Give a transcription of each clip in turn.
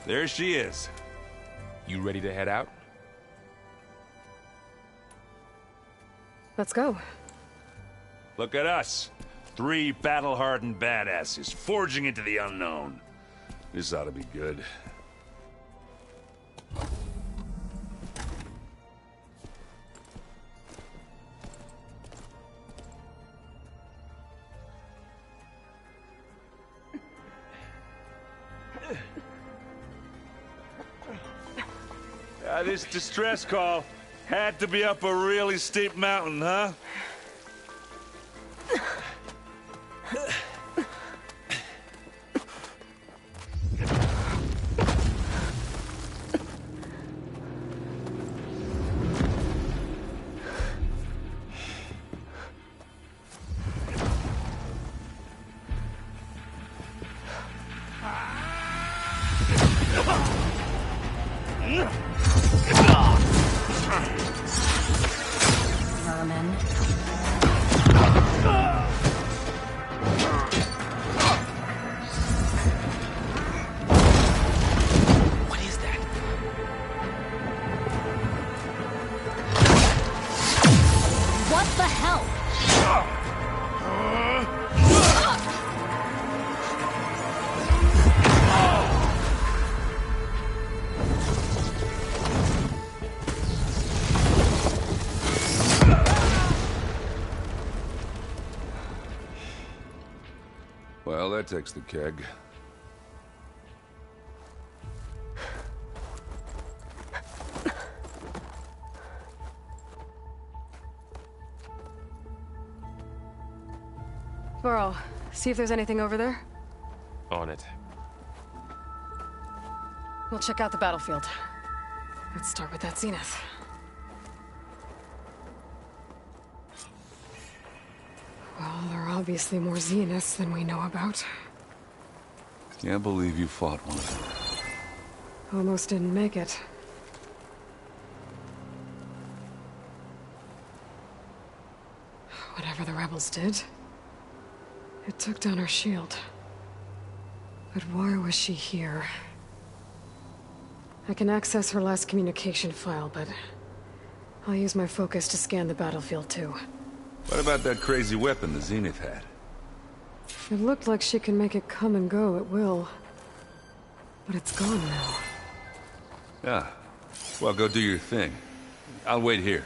There she is. You ready to head out? Let's go. Look at us. 3 battle-hardened badasses forging into the unknown. This ought to be good. This distress call had to be up a really steep mountain, huh? Vermin. What is that? What the hell? Well, that takes the keg. Varl, see if there's anything over there. On it. We'll check out the battlefield. Let's start with that Zenith. Well, there are obviously more Zeniths than we know about. Can't believe you fought one. Almost didn't make it. Whatever the rebels did, it took down our shield. But why was she here? I can access her last communication file, but I'll use my focus to scan the battlefield too. What about that crazy weapon the Zenith had? It looked like she can make it come and go at will. But it's gone now. Yeah. Well, go do your thing. I'll wait here.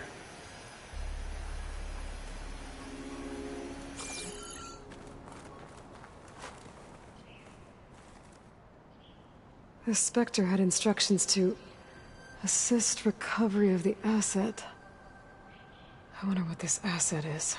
The Spectre had instructions to assist recovery of the asset. I wonder what this asset is.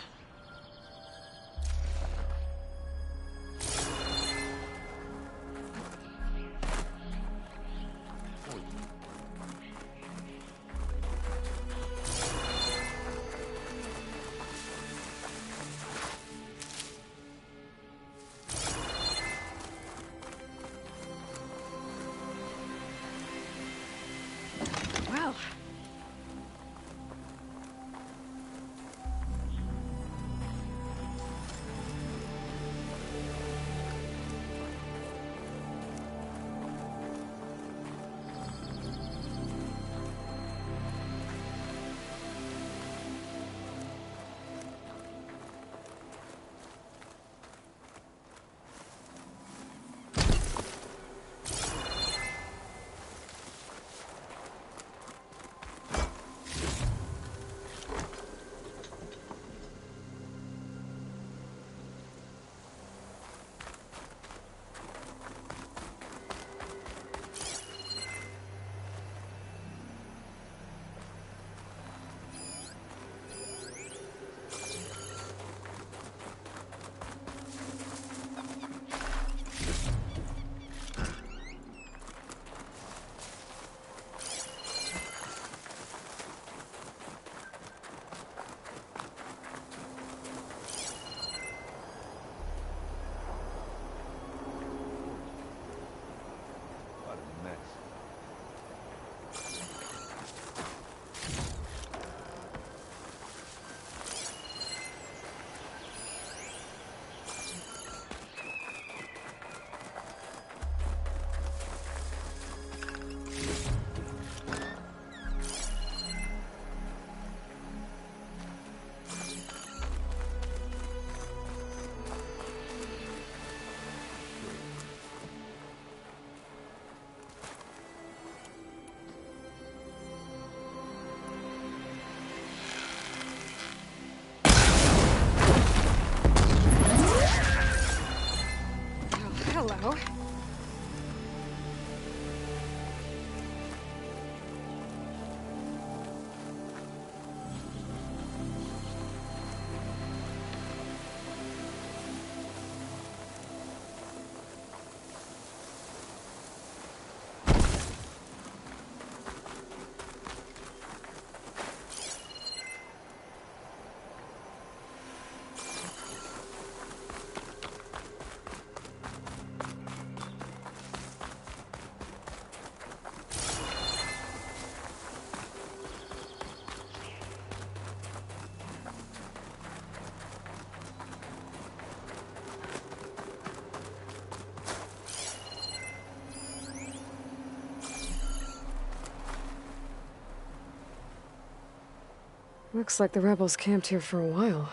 Looks like the rebels camped here for a while.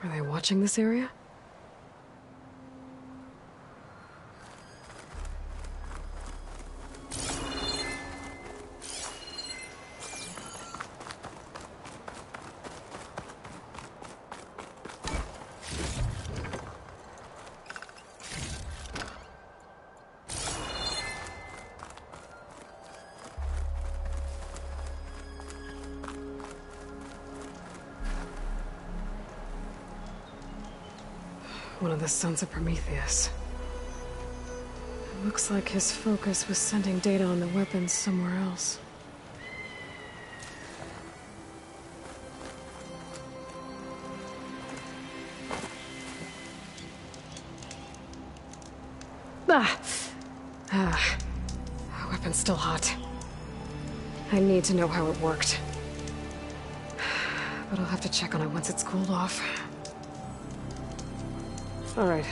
Are they watching this area? One of the sons of Prometheus. It looks like his focus was sending data on the weapons somewhere else. Weapon's still hot. I need to know how it worked. But I'll have to check on it once it's cooled off. All right.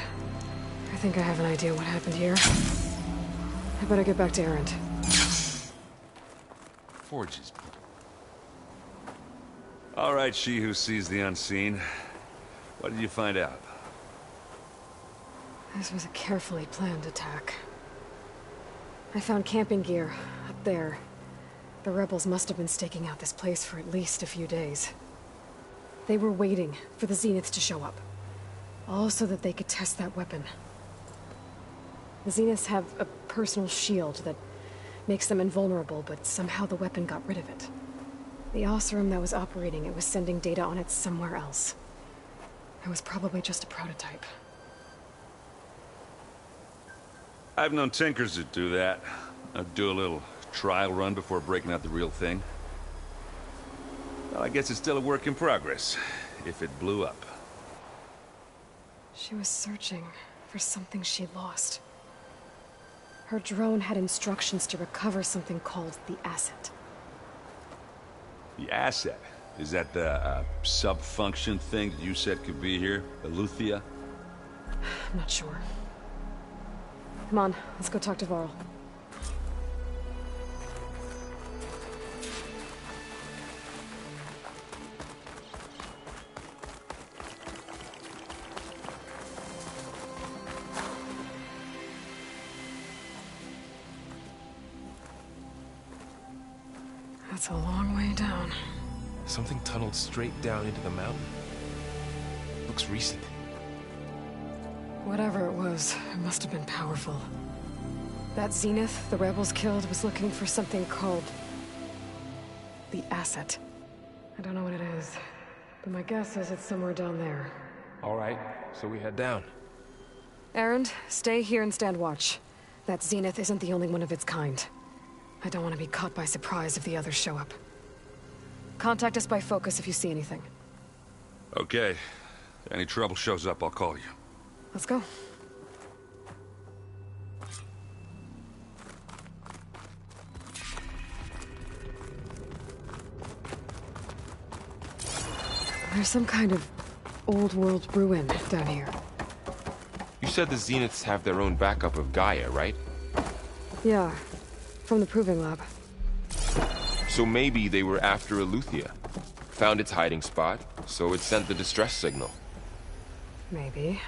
I think I have an idea what happened here. I better get back to Erend. Forges. All right, she who sees the unseen. What did you find out? This was a carefully planned attack. I found camping gear up there. The rebels must have been staking out this place for at least a few days. They were waiting for the Zeniths to show up. All so that they could test that weapon. The Zeniths have a personal shield that makes them invulnerable, but somehow the weapon got rid of it. The Oseram that was operating it was sending data on it somewhere else. It was probably just a prototype. I've known tinkers that do that. I'd do a little trial run before breaking out the real thing. Well, I guess it's still a work in progress, if it blew up. She was searching for something she lost. Her drone had instructions to recover something called the Asset. The Asset? Is that the sub-function thing that you said could be here? Eleuthia? I'm not sure. Come on, let's go talk to Varl. That's a long way down. Something tunneled straight down into the mountain. Looks recent. Whatever it was, it must have been powerful. That Zenith the rebels killed was looking for something called the Asset. I don't know what it is, but my guess is it's somewhere down there. All right, so we head down. Erend, stay here and stand watch. That Zenith isn't the only one of its kind. I don't want to be caught by surprise if the others show up. Contact us by focus if you see anything. Okay. If any trouble shows up, I'll call you. Let's go. There's some kind of old-world ruin down here. You said the Zeniths have their own backup of Gaia, right? Yeah, from the Proving Lab. So maybe they were after Eleuthia. Found its hiding spot, so it sent the distress signal. Maybe.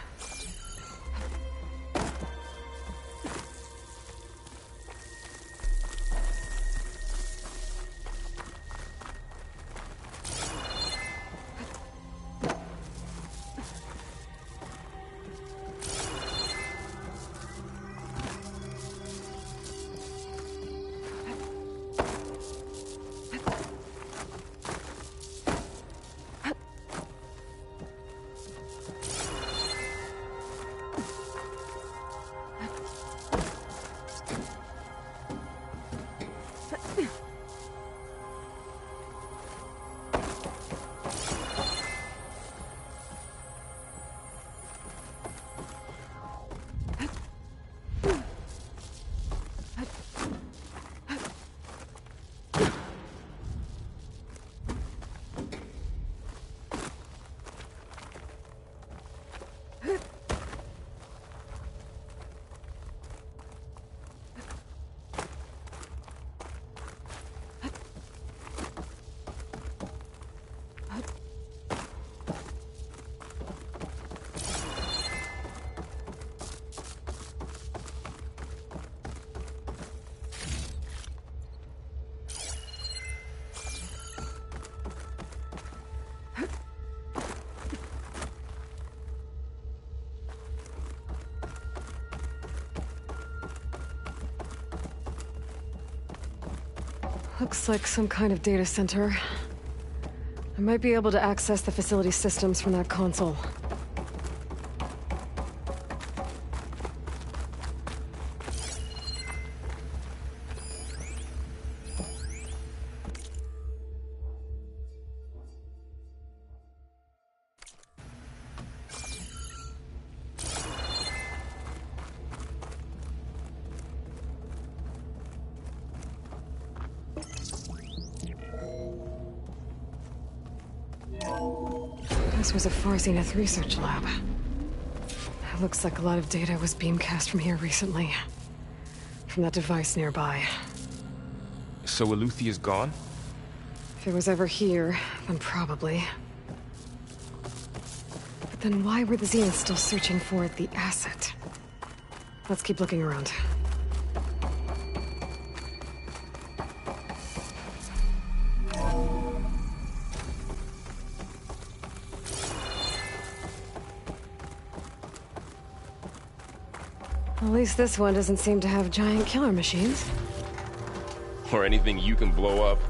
Looks like some kind of data center. I might be able to access the facility systems from that console. This was a Far Zenith research lab. It looks like a lot of data was beamcast from here recently. From that device nearby. So Eluthia's gone? If it was ever here, then probably. But then why were the Zeniths still searching for the asset? Let's keep looking around. At least this one doesn't seem to have giant killer machines. Or anything you can blow up.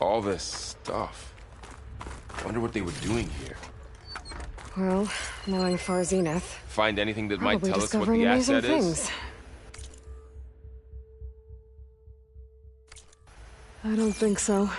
All this stuff. Wonder what they were doing here. Well, knowing Far Zenith, Find anything that might probably tell us what discovering the amazing asset is? things. I don't think so.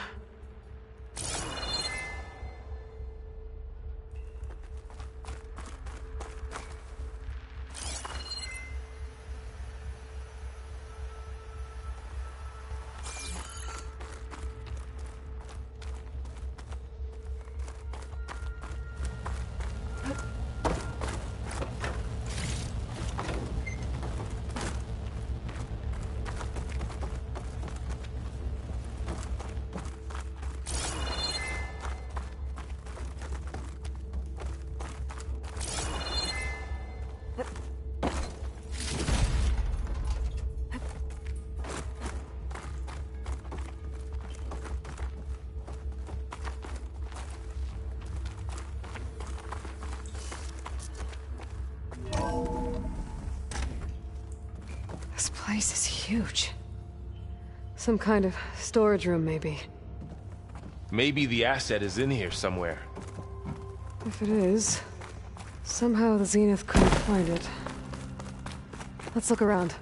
This place is huge. Some kind of storage room, maybe. Maybe the asset is in here somewhere. If it is, somehow the Zenith couldn't find it. Let's look around.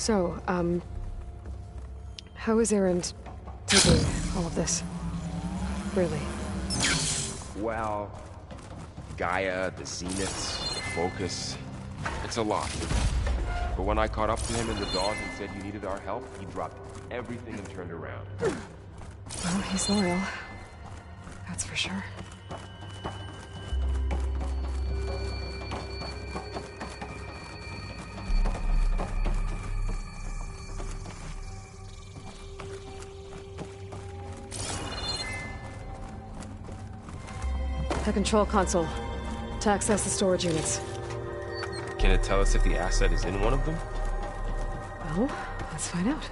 So, how is Erend taking all of this? Really? Well, Gaia, the Zeniths, the Focus, it's a lot. But when I caught up to him in the dawn and said you needed our help, he dropped everything and turned around. Well, he's loyal. That's for sure. The control console. To access the storage units. Can it tell us if the asset is in one of them? Well, let's find out.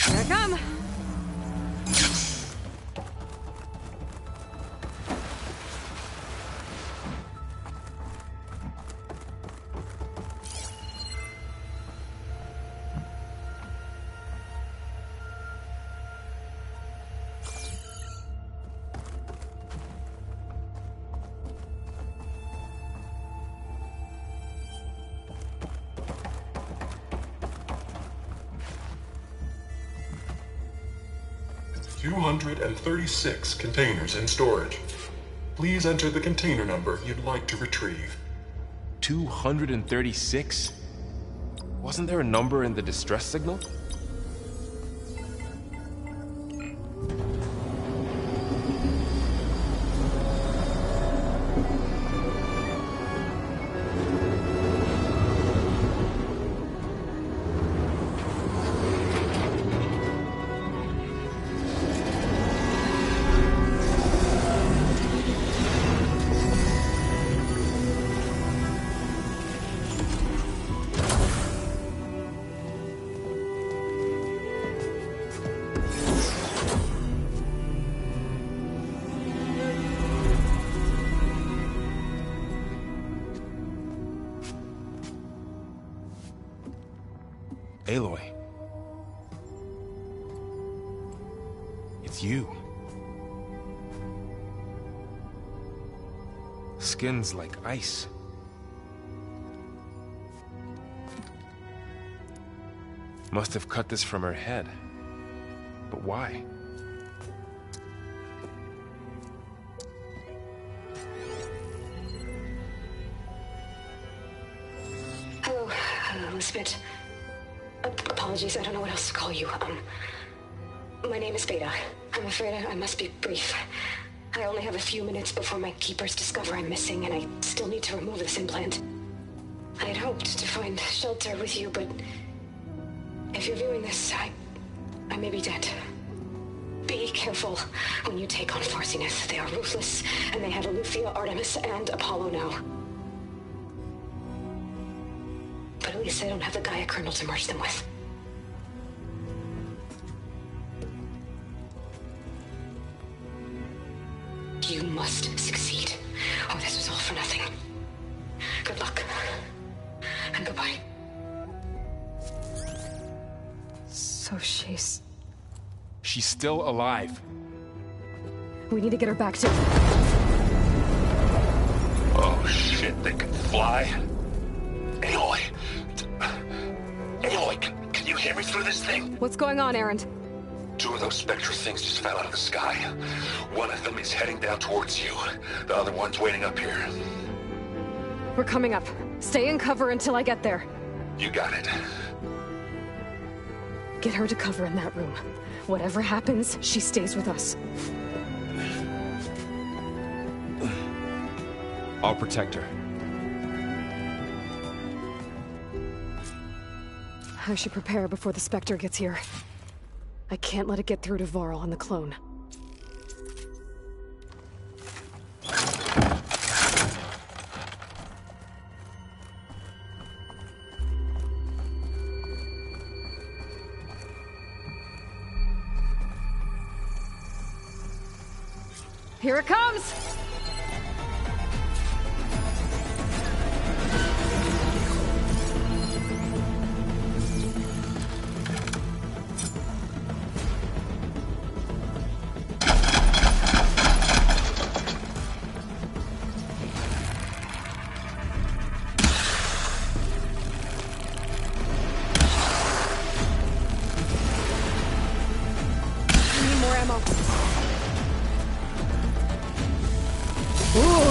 Here I come! $236 containers in storage. Please enter the container number you'd like to retrieve. 236? Wasn't there a number in the distress signal? Aloy. It's you. Skin's like ice. Must have cut this from her head. But why? Hello, Elizabeth. Apologies, I don't know what else to call you. My name is Beta. I'm afraid I must be brief. I only have a few minutes before my keepers discover I'm missing, and I still need to remove this implant. I had hoped to find shelter with you, but if you're viewing this, I may be dead. Be careful when you take on Far Zenith. They are ruthless, and they have Eleuthia, Artemis, and Apollo now. But at least I don't have the Gaia kernel to merge them with. You must succeed, or this was all for nothing. Good luck. And goodbye. So she's... She's still alive. We need to get her back to... Oh shit, they can fly? Aloy! Aloy, can you hear me through this thing? What's going on, Erend? Two of those Spectre things just fell out of the sky. One of them is heading down towards you. The other one's waiting up here. We're coming up. Stay in cover until I get there. You got it. Get her to cover in that room. Whatever happens, she stays with us. I'll protect her. I should prepare before the Spectre gets here. I can't let it get through to Varl and the clone. Here it comes!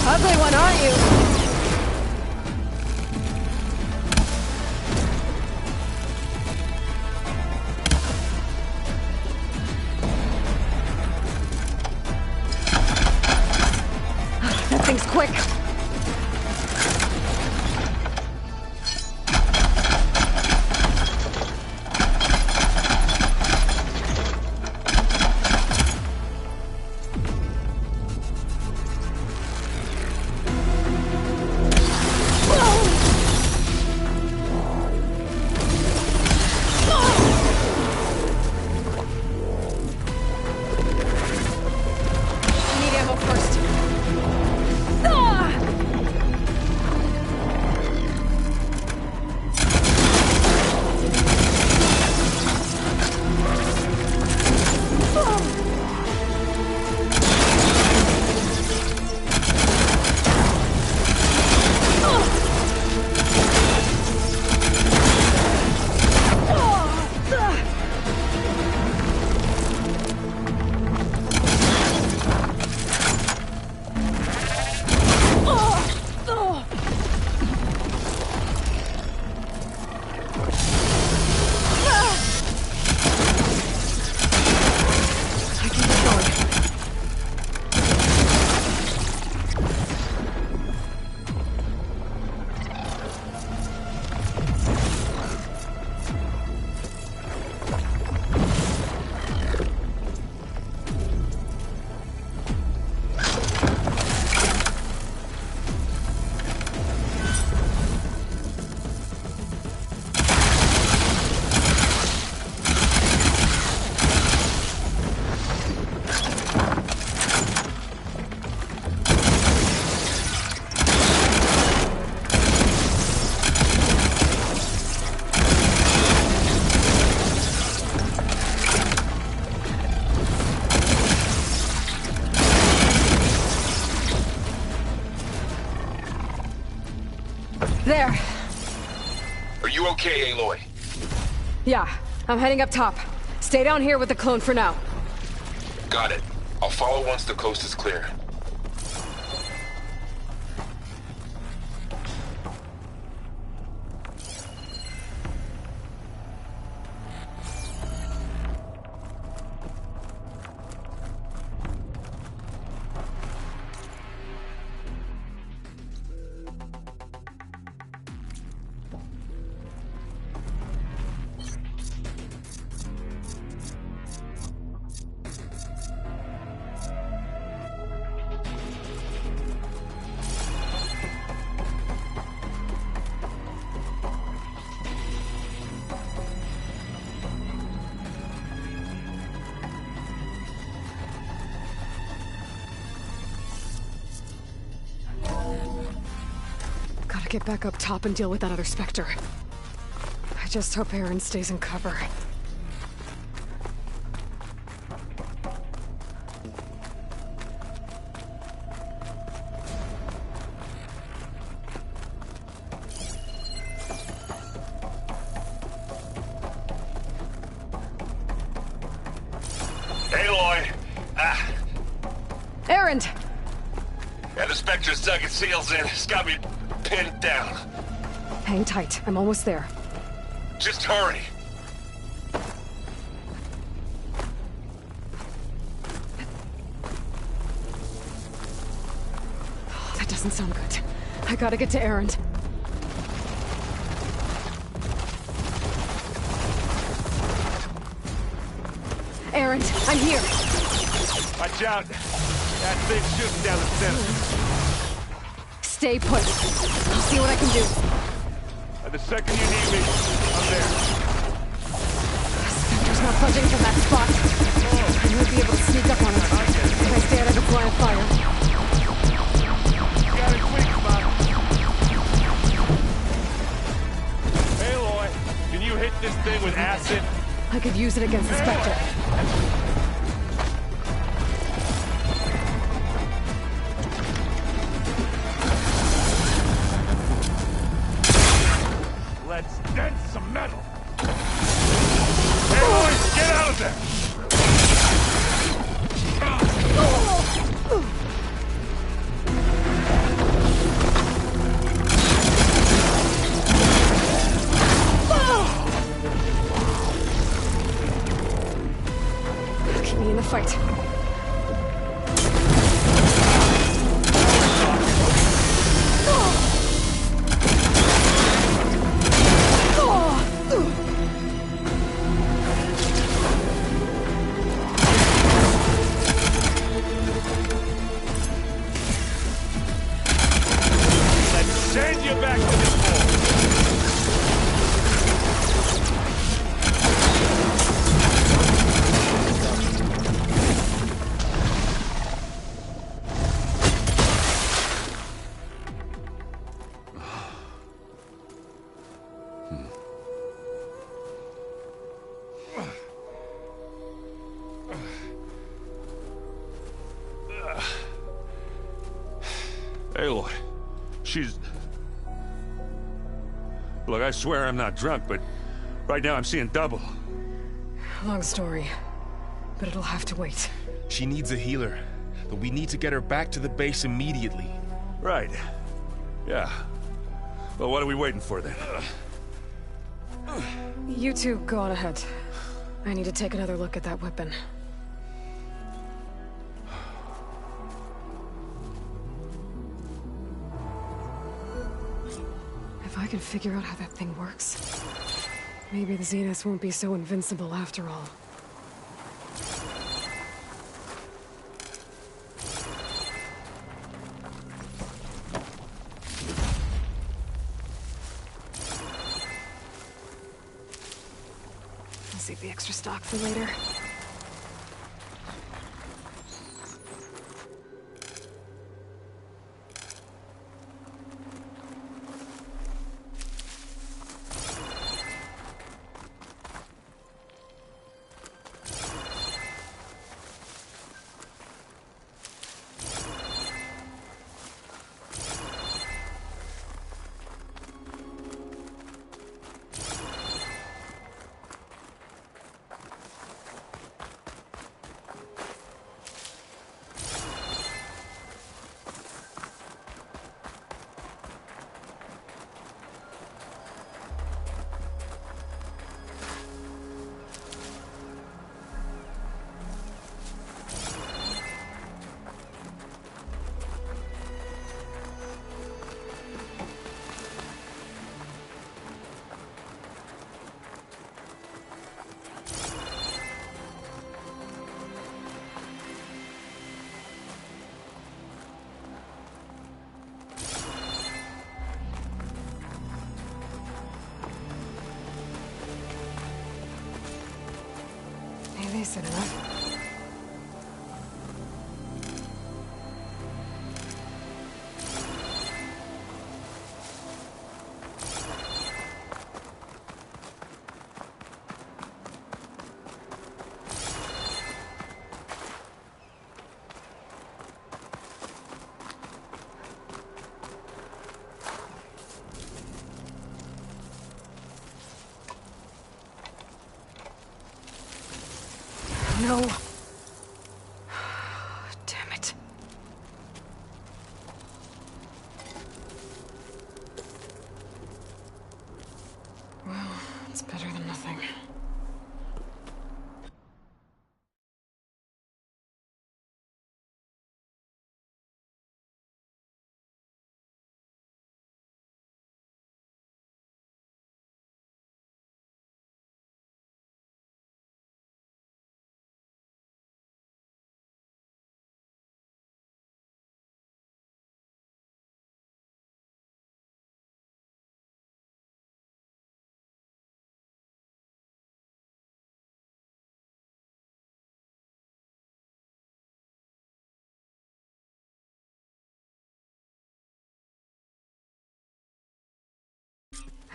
Ugly one, aren't you? That thing's quick. There. Are you okay, Aloy? Yeah, I'm heading up top. Stay down here with the clone for now. Got it. I'll follow once the coast is clear. Gotta get back up top and deal with that other Spectre. I just hope Aaron stays in cover. Erend! Yeah, the Spectre's dug its heels in. It's got me pinned down. Hang tight. I'm almost there. Just hurry. That doesn't sound good. I gotta get to Erend. Erend, I'm here. Watch out. That thing's shooting down the center. Stay put. I'll see what I can do. And the second you need me, I'm there. Spectre's not budging from that spot. I won't be able to sneak up on it if I stay out of its line of fire. You got it quick, Spock. Aloy, can you hit this thing with acid? I could use it against the Spectre. Let's dent some metal. Aloy, get out of there! Keep me in the fight. Let's send you back to the pole. Aloy, she's... Look, I swear I'm not drunk, but right now I'm seeing double. Long story, but it'll have to wait. She needs a healer, but we need to get her back to the base immediately. Right. Yeah. Well, what are we waiting for then? You two go on ahead. I need to take another look at that weapon. If I can figure out how that thing works, maybe the Zeniths won't be so invincible after all. I'll save the extra stock for later. Decent enough. No. Damn it.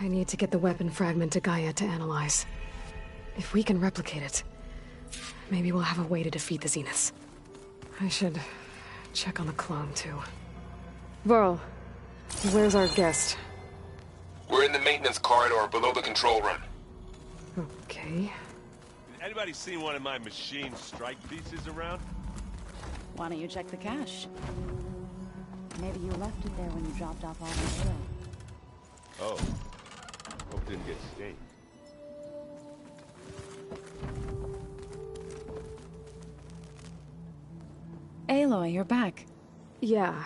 I need to get the weapon fragment to Gaia to analyze. If we can replicate it, maybe we'll have a way to defeat the Zeniths. I should check on the clone, too. Varl, where's our guest? We're in the maintenance corridor below the control room. Okay. Anybody seen one of my machine strike pieces around? Why don't you check the cache? Maybe you left it there when you dropped off all the oil. Oh. Hope it didn't get stained. Aloy, you're back. Yeah,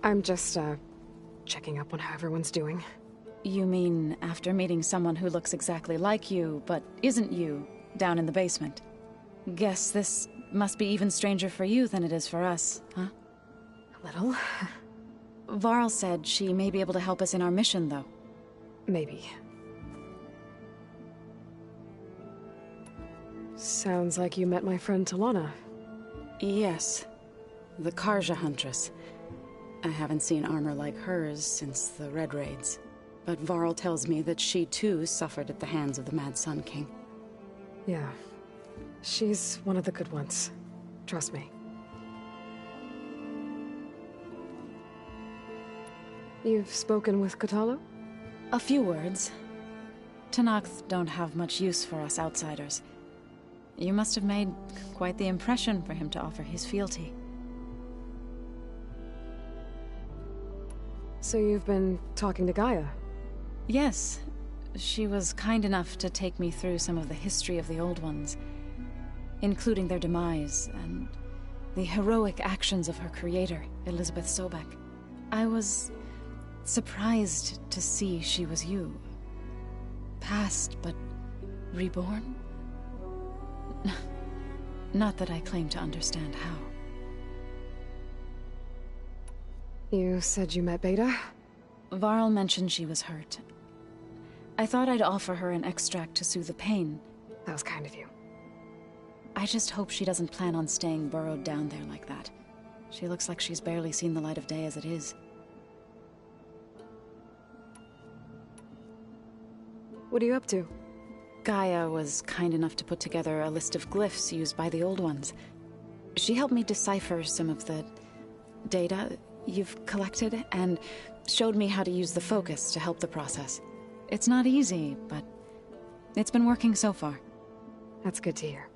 I'm just, checking up on how everyone's doing. You mean after meeting someone who looks exactly like you, but isn't you, down in the basement? Guess this must be even stranger for you than it is for us, huh? A little. Varl said she may be able to help us in our mission, though. Maybe. Sounds like you met my friend Talana. Yes. The Karja Huntress. I haven't seen armor like hers since the Red Raids. But Varl tells me that she too suffered at the hands of the Mad Sun King. Yeah. She's one of the good ones. Trust me. You've spoken with Kotallo? A few words. Tenakth don't have much use for us outsiders. You must have made quite the impression for him to offer his fealty. So you've been talking to Gaia? Yes. She was kind enough to take me through some of the history of the Old Ones, including their demise and the heroic actions of her creator, Elizabeth Sobek. I was surprised to see she was you. Past, but reborn? Not that I claim to understand how. You said you met Beta? Varl mentioned she was hurt. I thought I'd offer her an extract to soothe the pain. That was kind of you. I just hope she doesn't plan on staying burrowed down there like that. She looks like she's barely seen the light of day as it is. What are you up to? Gaia was kind enough to put together a list of glyphs used by the Old Ones. She helped me decipher some of the data you've collected, and showed me how to use the focus to help the process. It's not easy, but it's been working so far. That's good to hear.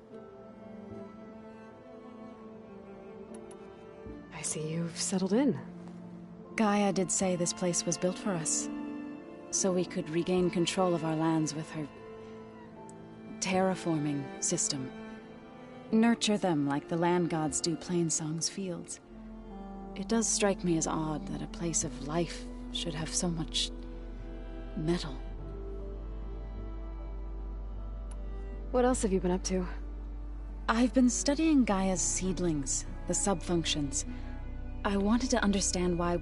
I see you've settled in. Gaia did say this place was built for us, so we could regain control of our lands with her terraforming system. Nurture them like the land gods do Plainsong's fields. It does strike me as odd that a place of life should have so much metal. What else have you been up to? I've been studying Gaia's seedlings, the subfunctions. I wanted to understand why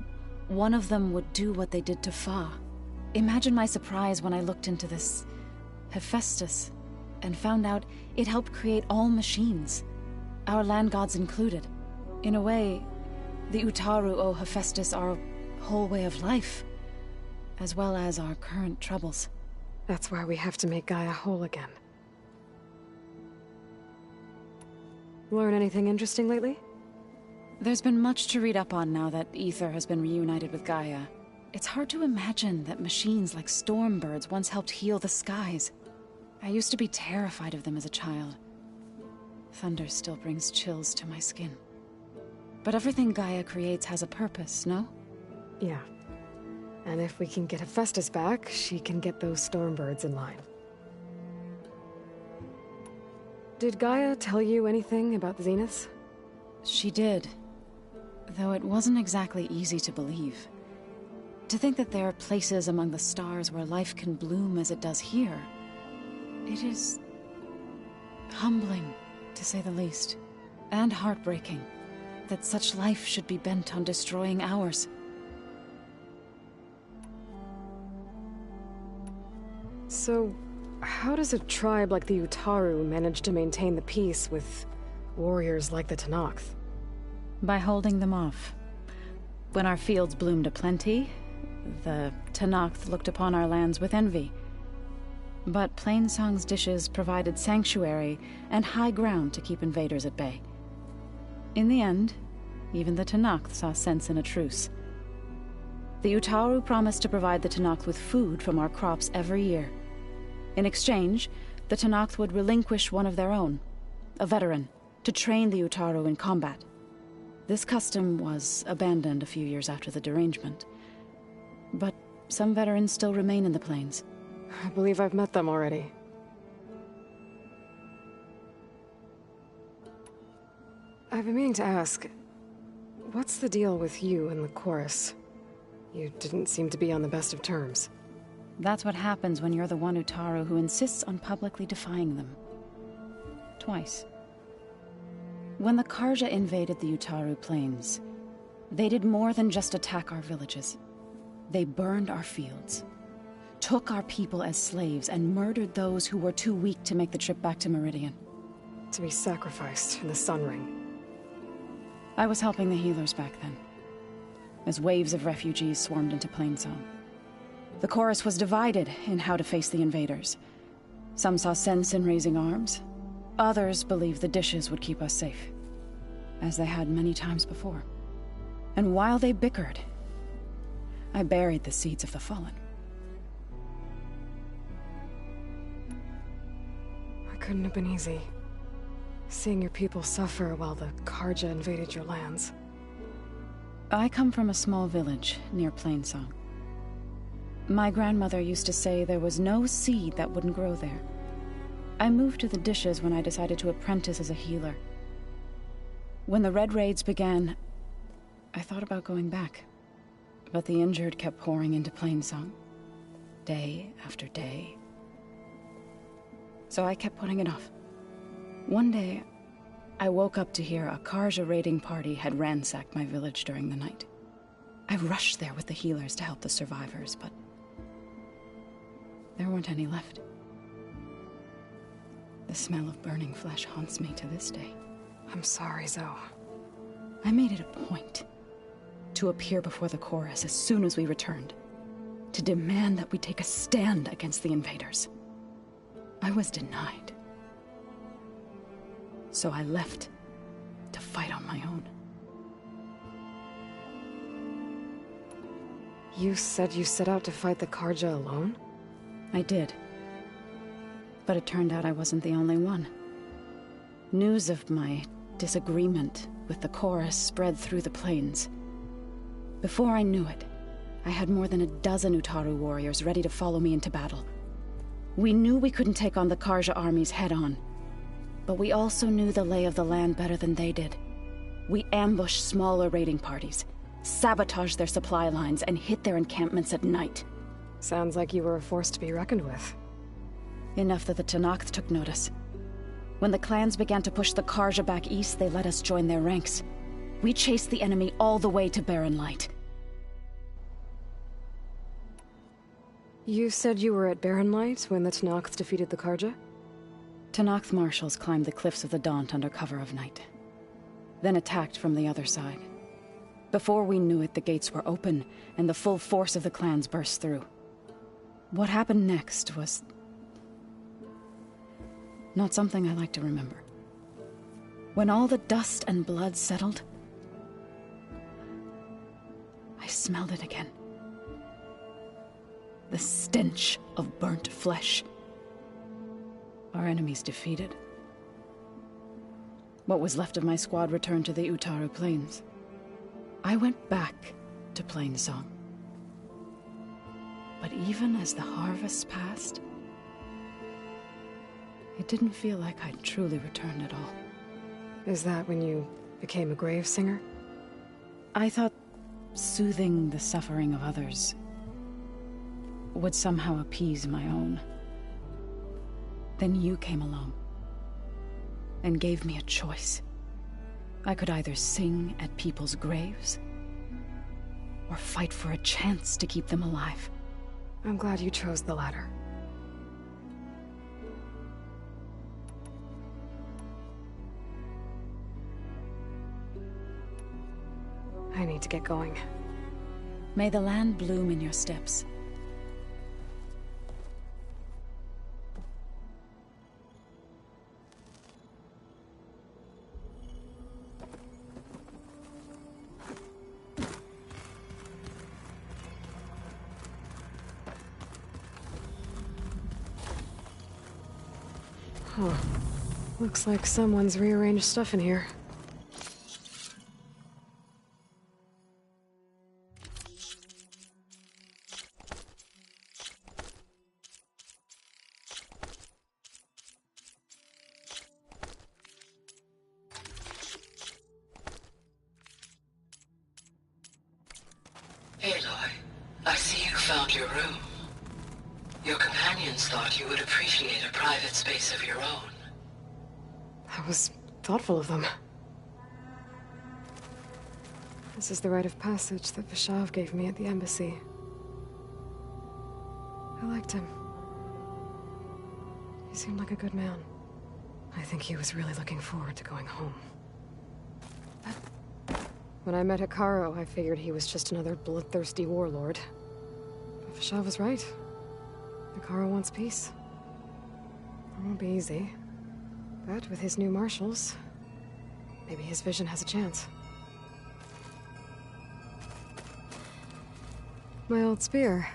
one of them would do what they did to Fa. Imagine my surprise when I looked into this Hephaestus and found out it helped create all machines, our land gods included. In a way, the Utaru owe Hephaestus our whole way of life, as well as our current troubles. That's why we have to make Gaia whole again. Learn anything interesting lately? There's been much to read up on now that Aether has been reunited with Gaia. It's hard to imagine that machines like Stormbirds once helped heal the skies. I used to be terrified of them as a child. Thunder still brings chills to my skin. But everything Gaia creates has a purpose, no? Yeah. And if we can get Hephaestus back, she can get those Stormbirds in line. Did Gaia tell you anything about the Zeniths? She did. Though it wasn't exactly easy to believe. To think that there are places among the stars where life can bloom as it does here. It is humbling, to say the least. And heartbreaking that such life should be bent on destroying ours. So, how does a tribe like the Utaru manage to maintain the peace with warriors like the Tenakth? By holding them off. When our fields bloomed aplenty, The Tenakth looked upon our lands with envy. But Plainsong's dishes provided sanctuary and high ground to keep invaders at bay. In the end, even the Tenakth saw sense in a truce. The Utaru promised to provide the Tenakth with food from our crops every year. In exchange, the Tenakth would relinquish one of their own, a veteran, to train the Utaru in combat. This custom was abandoned a few years after the derangement. But some veterans still remain in the plains. I believe I've met them already. I've been meaning to ask, what's the deal with you and the chorus? You didn't seem to be on the best of terms. That's what happens when you're the one Utaru who insists on publicly defying them. Twice. When the Carja invaded the Utaru plains, they did more than just attack our villages. They burned our fields, took our people as slaves, and murdered those who were too weak to make the trip back to Meridian. To be sacrificed in the Sun Ring. I was helping the healers back then, as waves of refugees swarmed into Plainsong. The chorus was divided in how to face the invaders. Some saw sense in raising arms. Others believed the dishes would keep us safe, as they had many times before. And while they bickered, I buried the seeds of the fallen. It couldn't have been easy. Seeing your people suffer while the Carja invaded your lands. I come from a small village near Plainsong. My grandmother used to say there was no seed that wouldn't grow there. I moved to the dishes when I decided to apprentice as a healer. When the Red Raids began, I thought about going back. But the injured kept pouring into Plainsong, day after day. So I kept putting it off. One day, I woke up to hear a Carja raiding party had ransacked my village during the night. I rushed there with the healers to help the survivors, but there weren't any left. The smell of burning flesh haunts me to this day. I'm sorry, Zoe. I made it a point to appear before the chorus as soon as we returned, to demand that we take a stand against the invaders. I was denied. So I left to fight on my own. You said you set out to fight the Carja alone? I did. But it turned out I wasn't the only one. News of my disagreement with the chorus spread through the plains. Before I knew it, I had more than a dozen Utaru warriors ready to follow me into battle. We knew we couldn't take on the Carja armies head-on, but we also knew the lay of the land better than they did. We ambushed smaller raiding parties, sabotaged their supply lines, and hit their encampments at night. Sounds like you were a force to be reckoned with. Enough that the Tenakth took notice. When the clans began to push the Carja back east, they let us join their ranks. We chased the enemy all the way to Barren Light. You said you were at Barren Light when the Tenakth defeated the Carja? Tenakth marshals climbed the cliffs of the Daunt under cover of night, then attacked from the other side. Before we knew it, the gates were open, and the full force of the clans burst through. What happened next was not something I like to remember. When all the dust and blood settled, I smelled it again. The stench of burnt flesh. Our enemies defeated. What was left of my squad returned to the Utaru Plains. I went back to Plainsong. But even as the harvest passed, it didn't feel like I'd truly returned at all. Is that when you became a grave singer? I thought soothing the suffering of others would somehow appease my own. Then you came along and gave me a choice. I could either sing at people's graves or fight for a chance to keep them alive. I'm glad you chose the latter. I need to get going. May the land bloom in your steps. Huh. Looks like someone's rearranged stuff in here. Aloy, I see you found your room. Your companions thought you would appreciate a private space of your own. That was thoughtful of them. This is the rite of passage that Vishav gave me at the embassy. I liked him. He seemed like a good man. I think he was really looking forward to going home. When I met Hekarro, I figured he was just another bloodthirsty warlord. But Vishav was right. Hekarro wants peace. It won't be easy. But with his new marshals, maybe his vision has a chance. My old spear.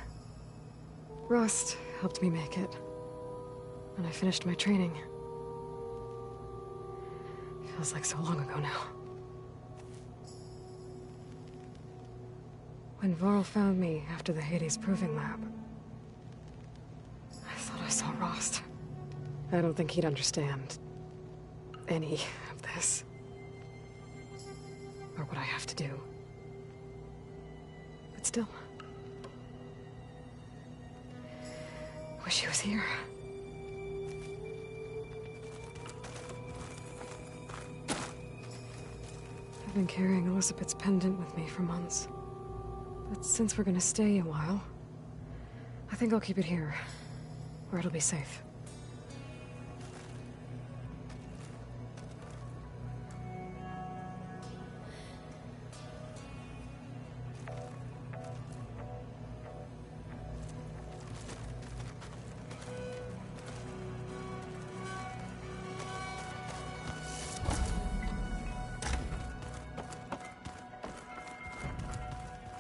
Rust helped me make it. When I finished my training. Feels like so long ago now. When Varl found me after the Hades Proving Lab, I thought I saw Rost. I don't think he'd understand any of this. Or what I have to do. But still. Wish he was here. I've been carrying Elizabeth's pendant with me for months. But since we're gonna stay a while, I think I'll keep it here, where it'll be safe.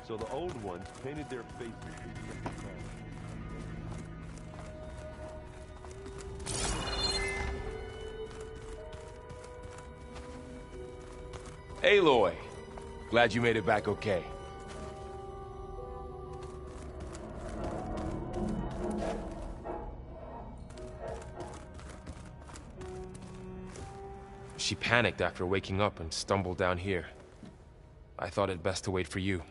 So the old ones painted their faces. Aloy! Glad you made it back okay. She panicked after waking up and stumbled down here. I thought it best to wait for you.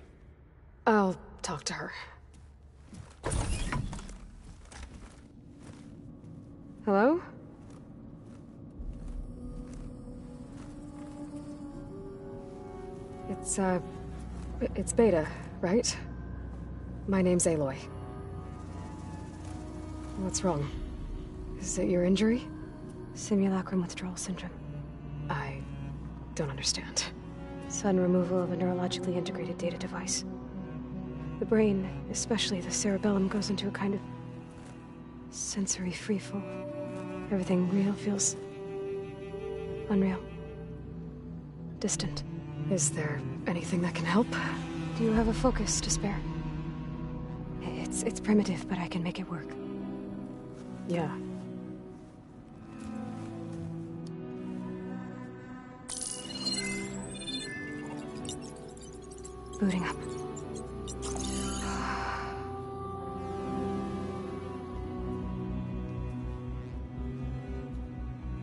I'll talk to her. Hello? It's Beta, right? My name's Aloy. What's wrong? Is it your injury? Simulacrum withdrawal syndrome. I don't understand. Sudden removal of a neurologically integrated data device. The brain, especially the cerebellum, goes into a kind of sensory freefall. Everything real feels unreal. Distant. Is there anything that can help? Do you have a focus to spare? It's primitive, but I can make it work. Yeah. Booting up.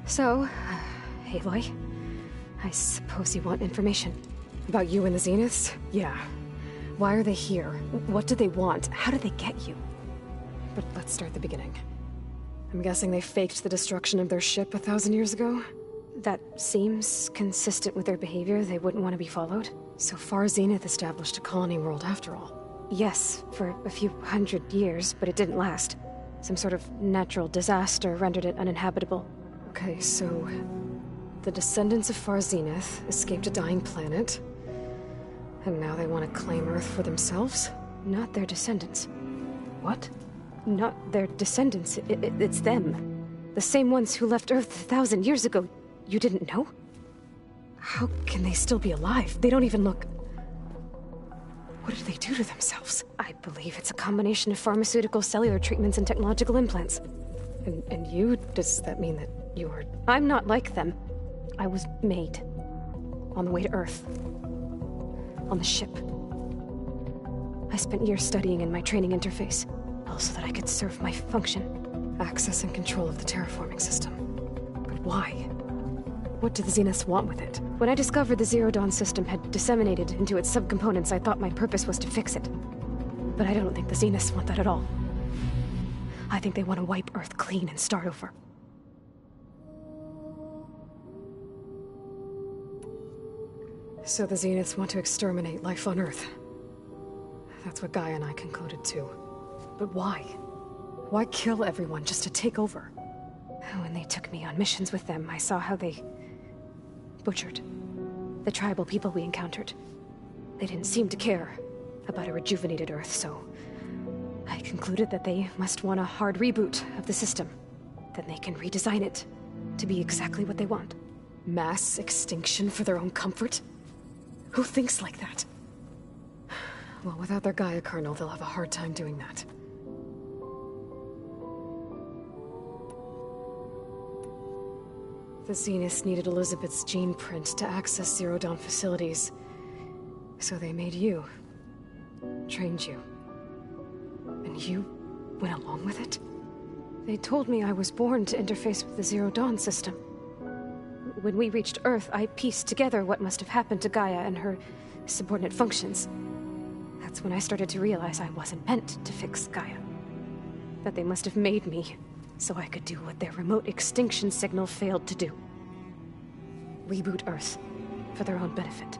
So, Aloy, I suppose you want information. About you and the Zeniths? Yeah. Why are they here? What do they want? How did they get you? But let's start at the beginning. I'm guessing they faked the destruction of their ship 1,000 years ago? That seems consistent with their behavior. They wouldn't want to be followed. So Far Zenith established a colony world after all. Yes, for a few hundred years, but it didn't last. Some sort of natural disaster rendered it uninhabitable. Okay, so the descendants of Far Zenith escaped a dying planet, And now they want to claim Earth for themselves? Not their descendants. What? Not their descendants. It's them. The same ones who left Earth 1,000 years ago. You didn't know? How can they still be alive? They don't even look... What did they do to themselves? I believe it's a combination of pharmaceutical, cellular treatments, and technological implants. And you? Does that mean that you are... I'm not like them. I was made. On the way to Earth. On the ship. I spent years studying in my training interface, all so that I could serve my function. Access and control of the terraforming system. But why? What do the Zeniths want with it? When I discovered the Zero Dawn system had disseminated into its subcomponents, I thought my purpose was to fix it. But I don't think the Zeniths want that at all. I think they want to wipe Earth clean and start over. So the Zeniths want to exterminate life on Earth. That's what Gaia and I concluded too. But why? Why kill everyone just to take over? When they took me on missions with them, I saw how they butchered the tribal people we encountered. They didn't seem to care about a rejuvenated Earth, so I concluded that they must want a hard reboot of the system. Then they can redesign it to be exactly what they want. Mass extinction for their own comfort? Who thinks like that? Well, without their Gaia kernel, they'll have a hard time doing that. The Zeniths needed Elizabeth's gene print to access Zero Dawn facilities. So they made you. Trained you. And you went along with it? They told me I was born to interface with the Zero Dawn system. When we reached Earth, I pieced together what must have happened to Gaia and her subordinate functions. That's when I started to realize I wasn't meant to fix Gaia. That they must have made me so I could do what their remote extinction signal failed to do. Reboot Earth, for their own benefit.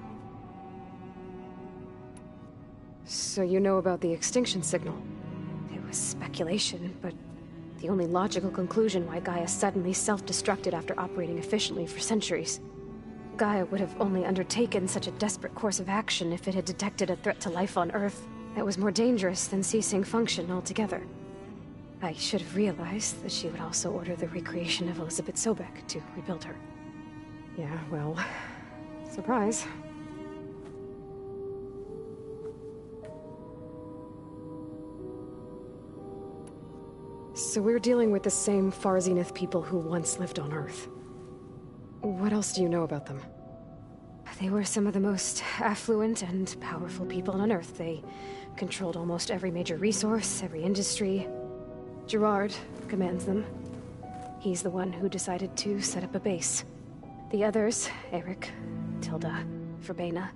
So you know about the extinction signal? It was speculation, but the only logical conclusion why Gaia suddenly self-destructed after operating efficiently for centuries. Gaia would have only undertaken such a desperate course of action if it had detected a threat to life on Earth that was more dangerous than ceasing function altogether. I should have realized that she would also order the recreation of Elizabeth Sobek to rebuild her. Yeah, well, surprise. So we're dealing with the same Far Zenith people who once lived on Earth. What else do you know about them? They were some of the most affluent and powerful people on Earth. They controlled almost every major resource, every industry. Gerard commands them. He's the one who decided to set up a base. The others, Eric, Tilda, Verbena,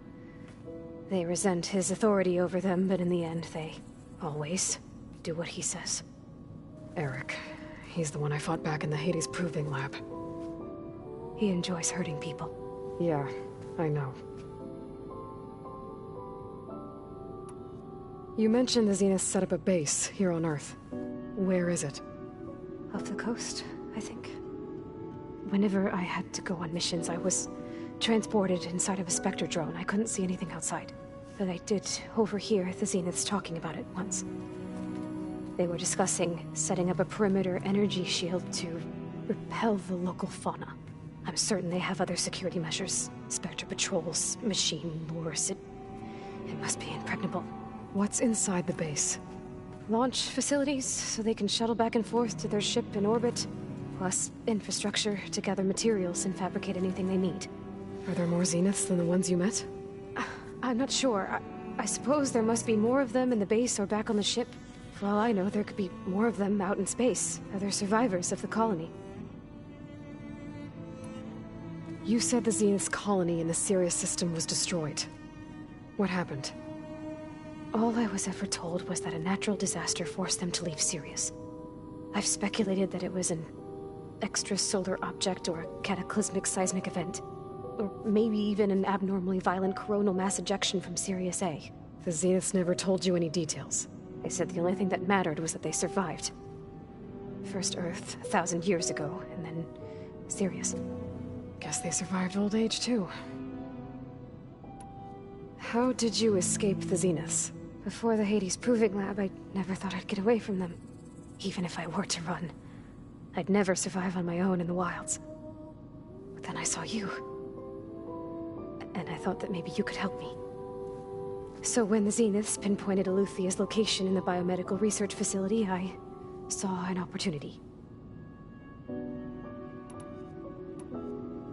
they resent his authority over them, but in the end, they always do what he says. Eric. He's the one I fought back in the Hades Proving Lab. He enjoys hurting people. Yeah, I know. You mentioned the Zeniths set up a base here on Earth. Where is it? Off the coast, I think. Whenever I had to go on missions, I was transported inside of a Spectre drone. I couldn't see anything outside. But I did overhear the Zeniths talking about it once. They were discussing setting up a perimeter energy shield to repel the local fauna. I'm certain they have other security measures. Spectre patrols, machine lures. It must be impregnable. What's inside the base? Launch facilities, so they can shuttle back and forth to their ship in orbit. Plus infrastructure to gather materials and fabricate anything they need. Are there more Zeniths than the ones you met? I'm not sure. I suppose there must be more of them in the base or back on the ship. For all I know, there could be more of them out in space. Other survivors of the colony. You said the Zenith's colony in the Sirius system was destroyed. What happened? All I was ever told was that a natural disaster forced them to leave Sirius. I've speculated that it was an extrasolar object or a cataclysmic seismic event. Or maybe even an abnormally violent coronal mass ejection from Sirius A. The Zeniths never told you any details. They said the only thing that mattered was that they survived. First Earth, 1,000 years ago, and then Sirius. Guess they survived old age, too. How did you escape the Zeniths? Before the Hades Proving Lab, I never thought I'd get away from them. Even if I were to run, I'd never survive on my own in the wilds. But then I saw you. And I thought that maybe you could help me. So when the Zeniths pinpointed Eluthia's location in the biomedical research facility, I saw an opportunity.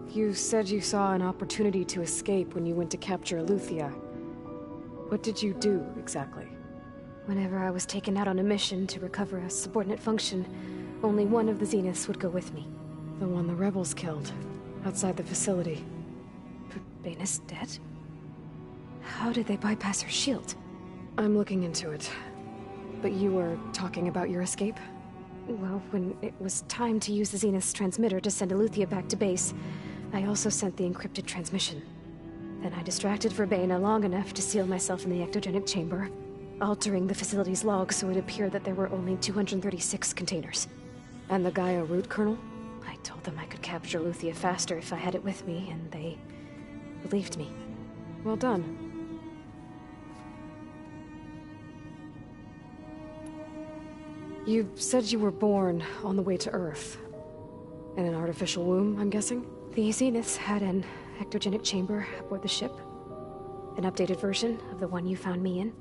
You said you saw an opportunity to escape when you went to capture Eluthia. What did you do, exactly? Whenever I was taken out on a mission to recover a subordinate function, only one of the Zeniths would go with me. The one the rebels killed, outside the facility. But Bane's dead? How did they bypass her shield? I'm looking into it. But you were talking about your escape? Well, when it was time to use the Zenith's transmitter to send Eluthia back to base, I also sent the encrypted transmission. Then I distracted Verbena long enough to seal myself in the ectogenic chamber, altering the facility's log so it appeared that there were only 236 containers. And the Gaia root kernel? I told them I could capture Eluthia faster if I had it with me, and they believed me. Well done. You said you were born on the way to Earth. In an artificial womb, I'm guessing? The Zeniths had an ectogenic chamber aboard the ship. An updated version of the one you found me in.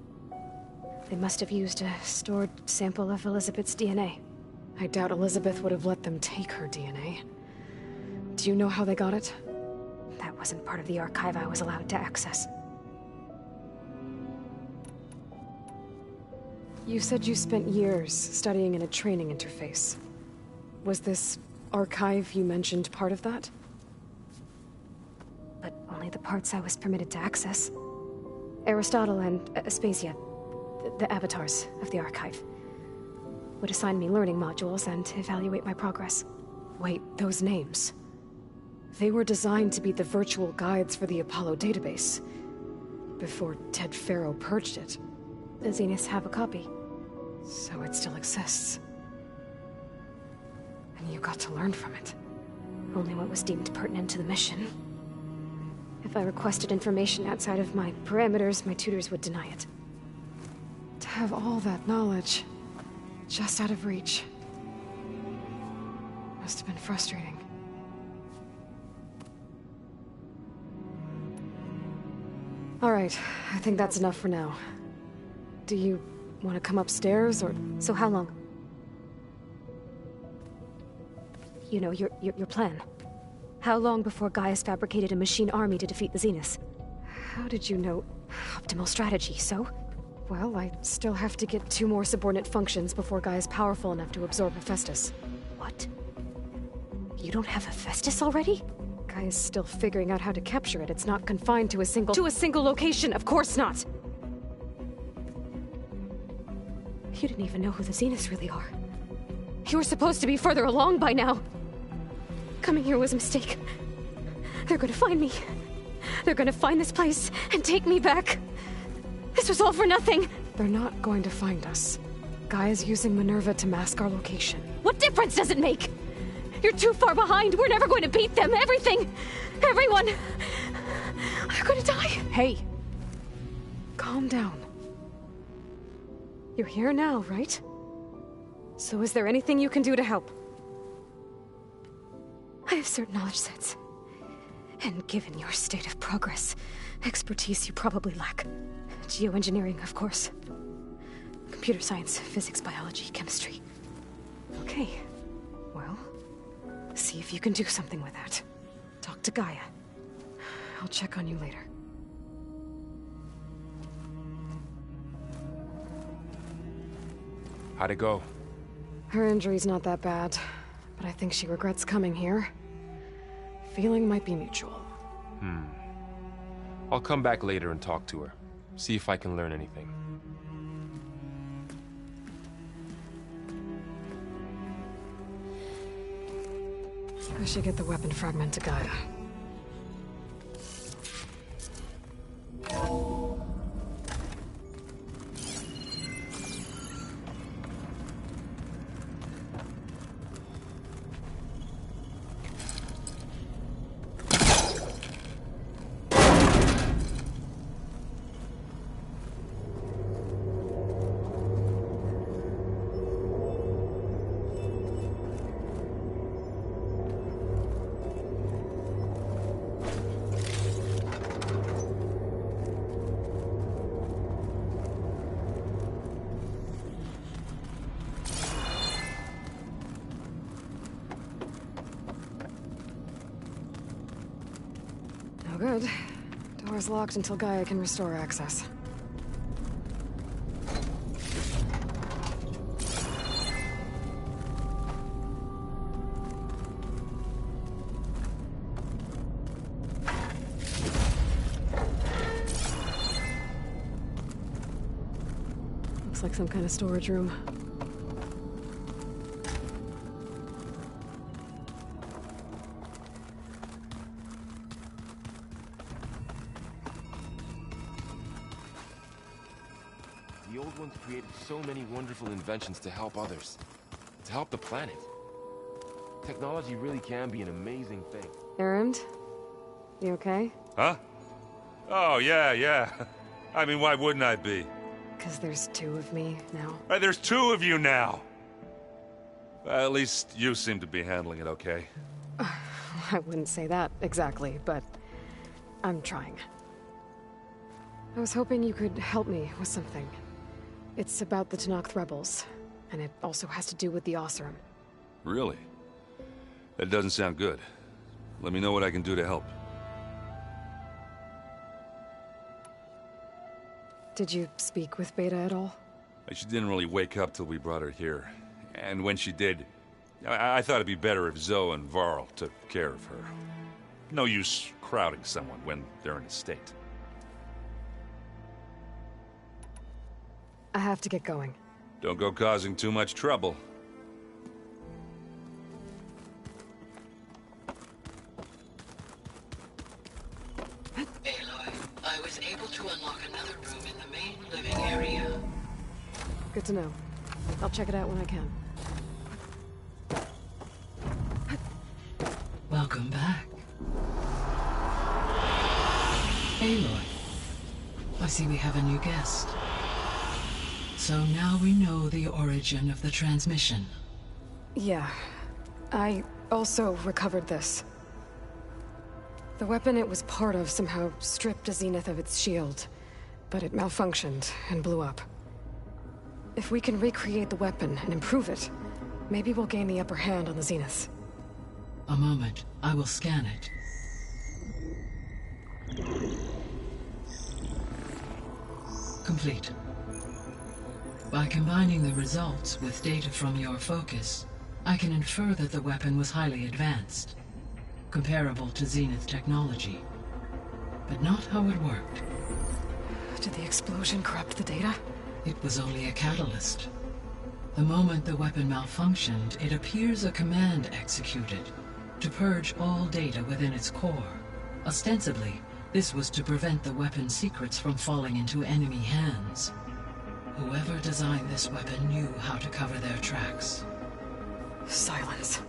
They must have used a stored sample of Elizabeth's DNA. I doubt Elizabeth would have let them take her DNA. Do you know how they got it? That wasn't part of the archive I was allowed to access. You said you spent years studying in a training interface. Was this archive you mentioned part of that? But only the parts I was permitted to access. Aristotle and Aspasia, the avatars of the archive, would assign me learning modules and evaluate my progress. Wait, those names. They were designed to be the virtual guides for the Apollo database. Before Ted Faro purged it. The Zeniths have a copy. So it still exists. And you got to learn from it. Only what was deemed pertinent to the mission. If I requested information outside of my parameters, my tutors would deny it. To have all that knowledge, just out of reach, must have been frustrating. All right, I think that's enough for now. Do you want to come upstairs, or... So how long? You know, your plan. How long before Gaius fabricated a machine army to defeat the Zeniths? How did you know? Optimal strategy, so? Well, I still have to get 2 more subordinate functions before Gaia's powerful enough to absorb Hephaestus. What? You don't have Hephaestus already? Gaia's still figuring out how to capture it. It's not confined to a single location, of course not! You didn't even know who the Zeniths really are. You were supposed to be further along by now. Coming here was a mistake. They're gonna find me. They're gonna find this place and take me back. This was all for nothing. They're not going to find us. Gaia's using Minerva to mask our location. What difference does it make? You're too far behind. We're never going to beat them. Everything. Everyone. They're gonna die. Hey. Calm down. You're here now, right? So is there anything you can do to help? I have certain knowledge sets. And given your state of progress, expertise you probably lack. Geoengineering, of course. Computer science, physics, biology, chemistry. Okay. Well, see if you can do something with that. Talk to Gaia. I'll check on you later. How'd it go? Her injury's not that bad, but I think she regrets coming here. Feeling might be mutual. I'll come back later and talk to her. See if I can learn anything. I should get the weapon fragment to Gaia. No good. Door's locked until Gaia can restore access. Looks like some kind of storage room. The old ones created so many wonderful inventions to help others. To help the planet. Technology really can be an amazing thing. Erend? You okay? Huh? Oh, yeah. I mean, why wouldn't I be? Because there's two of me now. There's two of you now! At least you seem to be handling it okay. I wouldn't say that exactly, but I'm trying. I was hoping you could help me with something. It's about the Tenakth rebels, and it also has to do with the Oseram. Really? That doesn't sound good. Let me know what I can do to help. Did you speak with Beta at all? She didn't really wake up till we brought her here. And when she did, I thought it'd be better if Zoe and Varl took care of her. No use crowding someone when they're in a state. I have to get going. Don't go causing too much trouble. Aloy, I was able to unlock another room in the main living area. Good to know. I'll check it out when I can. Welcome back. Aloy, I see we have a new guest. So now we know the origin of the transmission. Yeah. I also recovered this. The weapon it was part of somehow stripped a Zenith of its shield, but it malfunctioned and blew up. If we can recreate the weapon and improve it, maybe we'll gain the upper hand on the Zeniths. A moment. I will scan it. Complete. By combining the results with data from your focus, I can infer that the weapon was highly advanced, comparable to Zenith technology, but not how it worked. Did the explosion corrupt the data? It was only a catalyst. The moment the weapon malfunctioned, it appears a command executed to purge all data within its core. Ostensibly, this was to prevent the weapon's secrets from falling into enemy hands. Whoever designed this weapon knew how to cover their tracks. Silence.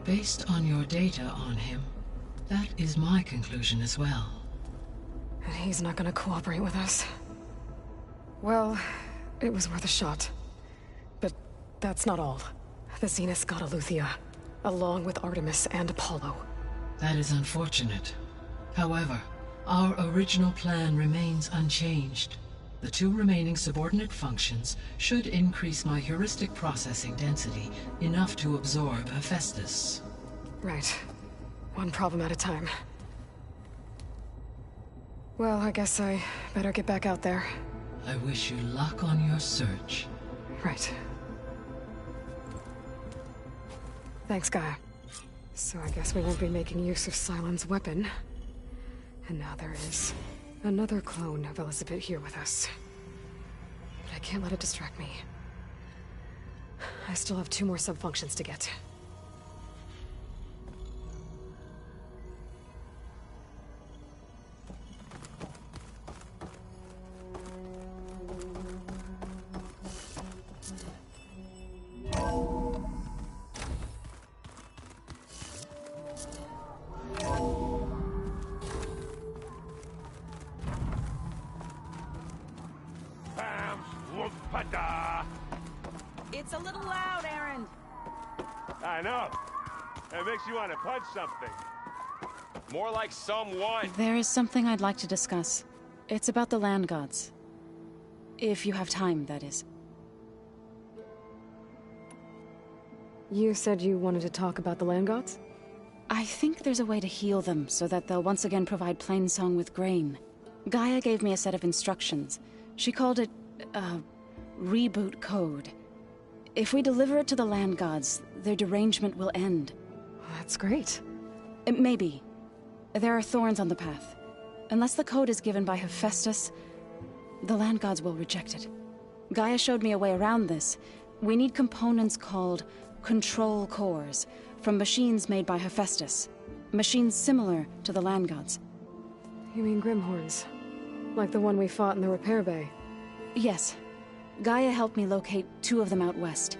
Based on your data on him, that is my conclusion as well. And he's not gonna cooperate with us. Well, it was worth a shot. But that's not all. The Zeniths got Aletheia, along with Artemis and Apollo. That is unfortunate. However, our original plan remains unchanged. The two remaining subordinate functions should increase my heuristic processing density enough to absorb Hephaestus. Right. One problem at a time. Well, I guess I better get back out there. I wish you luck on your search. Right. Thanks, Gaia. So I guess we won't be making use of Cylon's weapon. And now there is another clone of Elizabeth here with us. But I can't let it distract me. I still have 2 more subfunctions to get. It's a little loud, Erend. I know. It makes you want to punch something. More like someone. There is something I'd like to discuss. It's about the land gods. If you have time, that is. You said you wanted to talk about the land gods? I think there's a way to heal them so that they'll once again provide Plainsong with grain. Gaia gave me a set of instructions. She called it, reboot code. If we deliver it to the land gods, their derangement will end. That's great. Maybe. There are thorns on the path. Unless the code is given by Hephaestus, the land gods will reject it. Gaia showed me a way around this. We need components called control cores, from machines made by Hephaestus. Machines similar to the land gods. You mean Grimhorns? Like the one we fought in the repair bay? Yes. Gaia helped me locate 2 of them out west.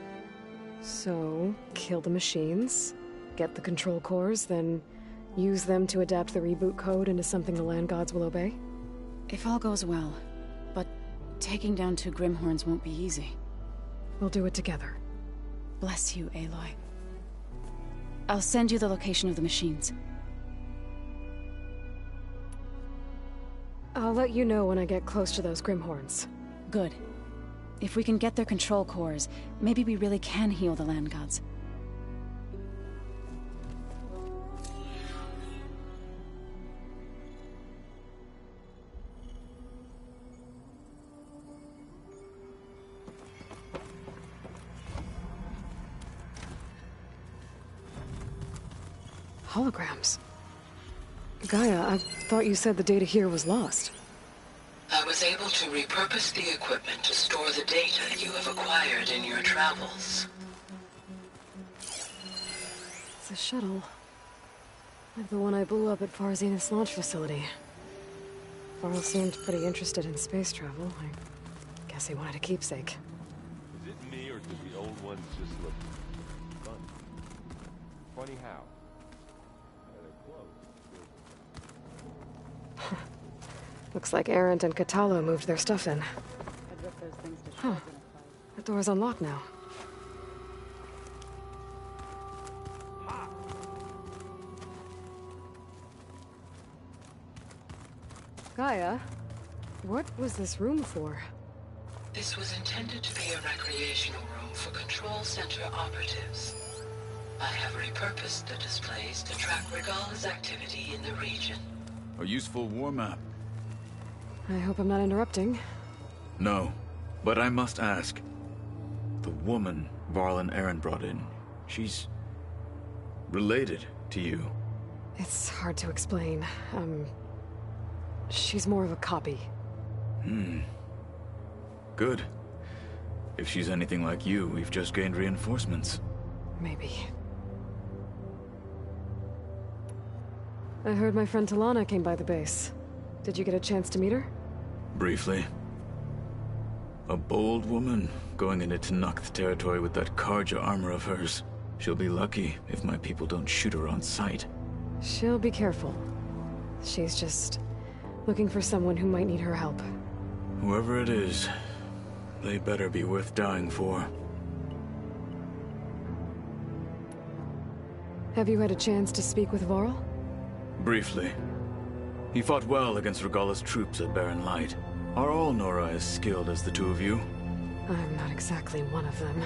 So, kill the machines, get the control cores, then use them to adapt the reboot code into something the land gods will obey? If all goes well. But taking down 2 Grimhorns won't be easy. We'll do it together. Bless you, Aloy. I'll send you the location of the machines. I'll let you know when I get close to those Grimhorns. Good. If we can get their control cores, maybe we really can heal the land gods. Holograms. Gaia, I thought you said the data here was lost. I was able to repurpose the equipment to store the data you have acquired in your travels. It's a shuttle. Like the one I blew up at Far Zenith's launch facility. Varl seemed pretty interested in space travel. I guess he wanted a keepsake. Is it me, or do the old ones just look fun? Funny how? Looks like Arendt and Catalo moved their stuff in. Huh. The door's unlocked now. Gaia, what was this room for? This was intended to be a recreational room for Control Center operatives. I have repurposed the displays to track Regala's activity in the region. A useful war map. I hope I'm not interrupting. No, but I must ask. The woman Varl and Aaron brought in, she's related to you. It's hard to explain. She's more of a copy. Good. If she's anything like you, we've just gained reinforcements. Maybe. I heard my friend Talana came by the base. Did you get a chance to meet her? Briefly. A bold woman going into Tenakth territory with that Karja armor of hers. She'll be lucky if my people don't shoot her on sight. She'll be careful. She's just looking for someone who might need her help. Whoever it is, they better be worth dying for. Have you had a chance to speak with Varl? Briefly. He fought well against Regala's troops at Barren Light. Are all Nora as skilled as the 2 of you? I'm not exactly one of them.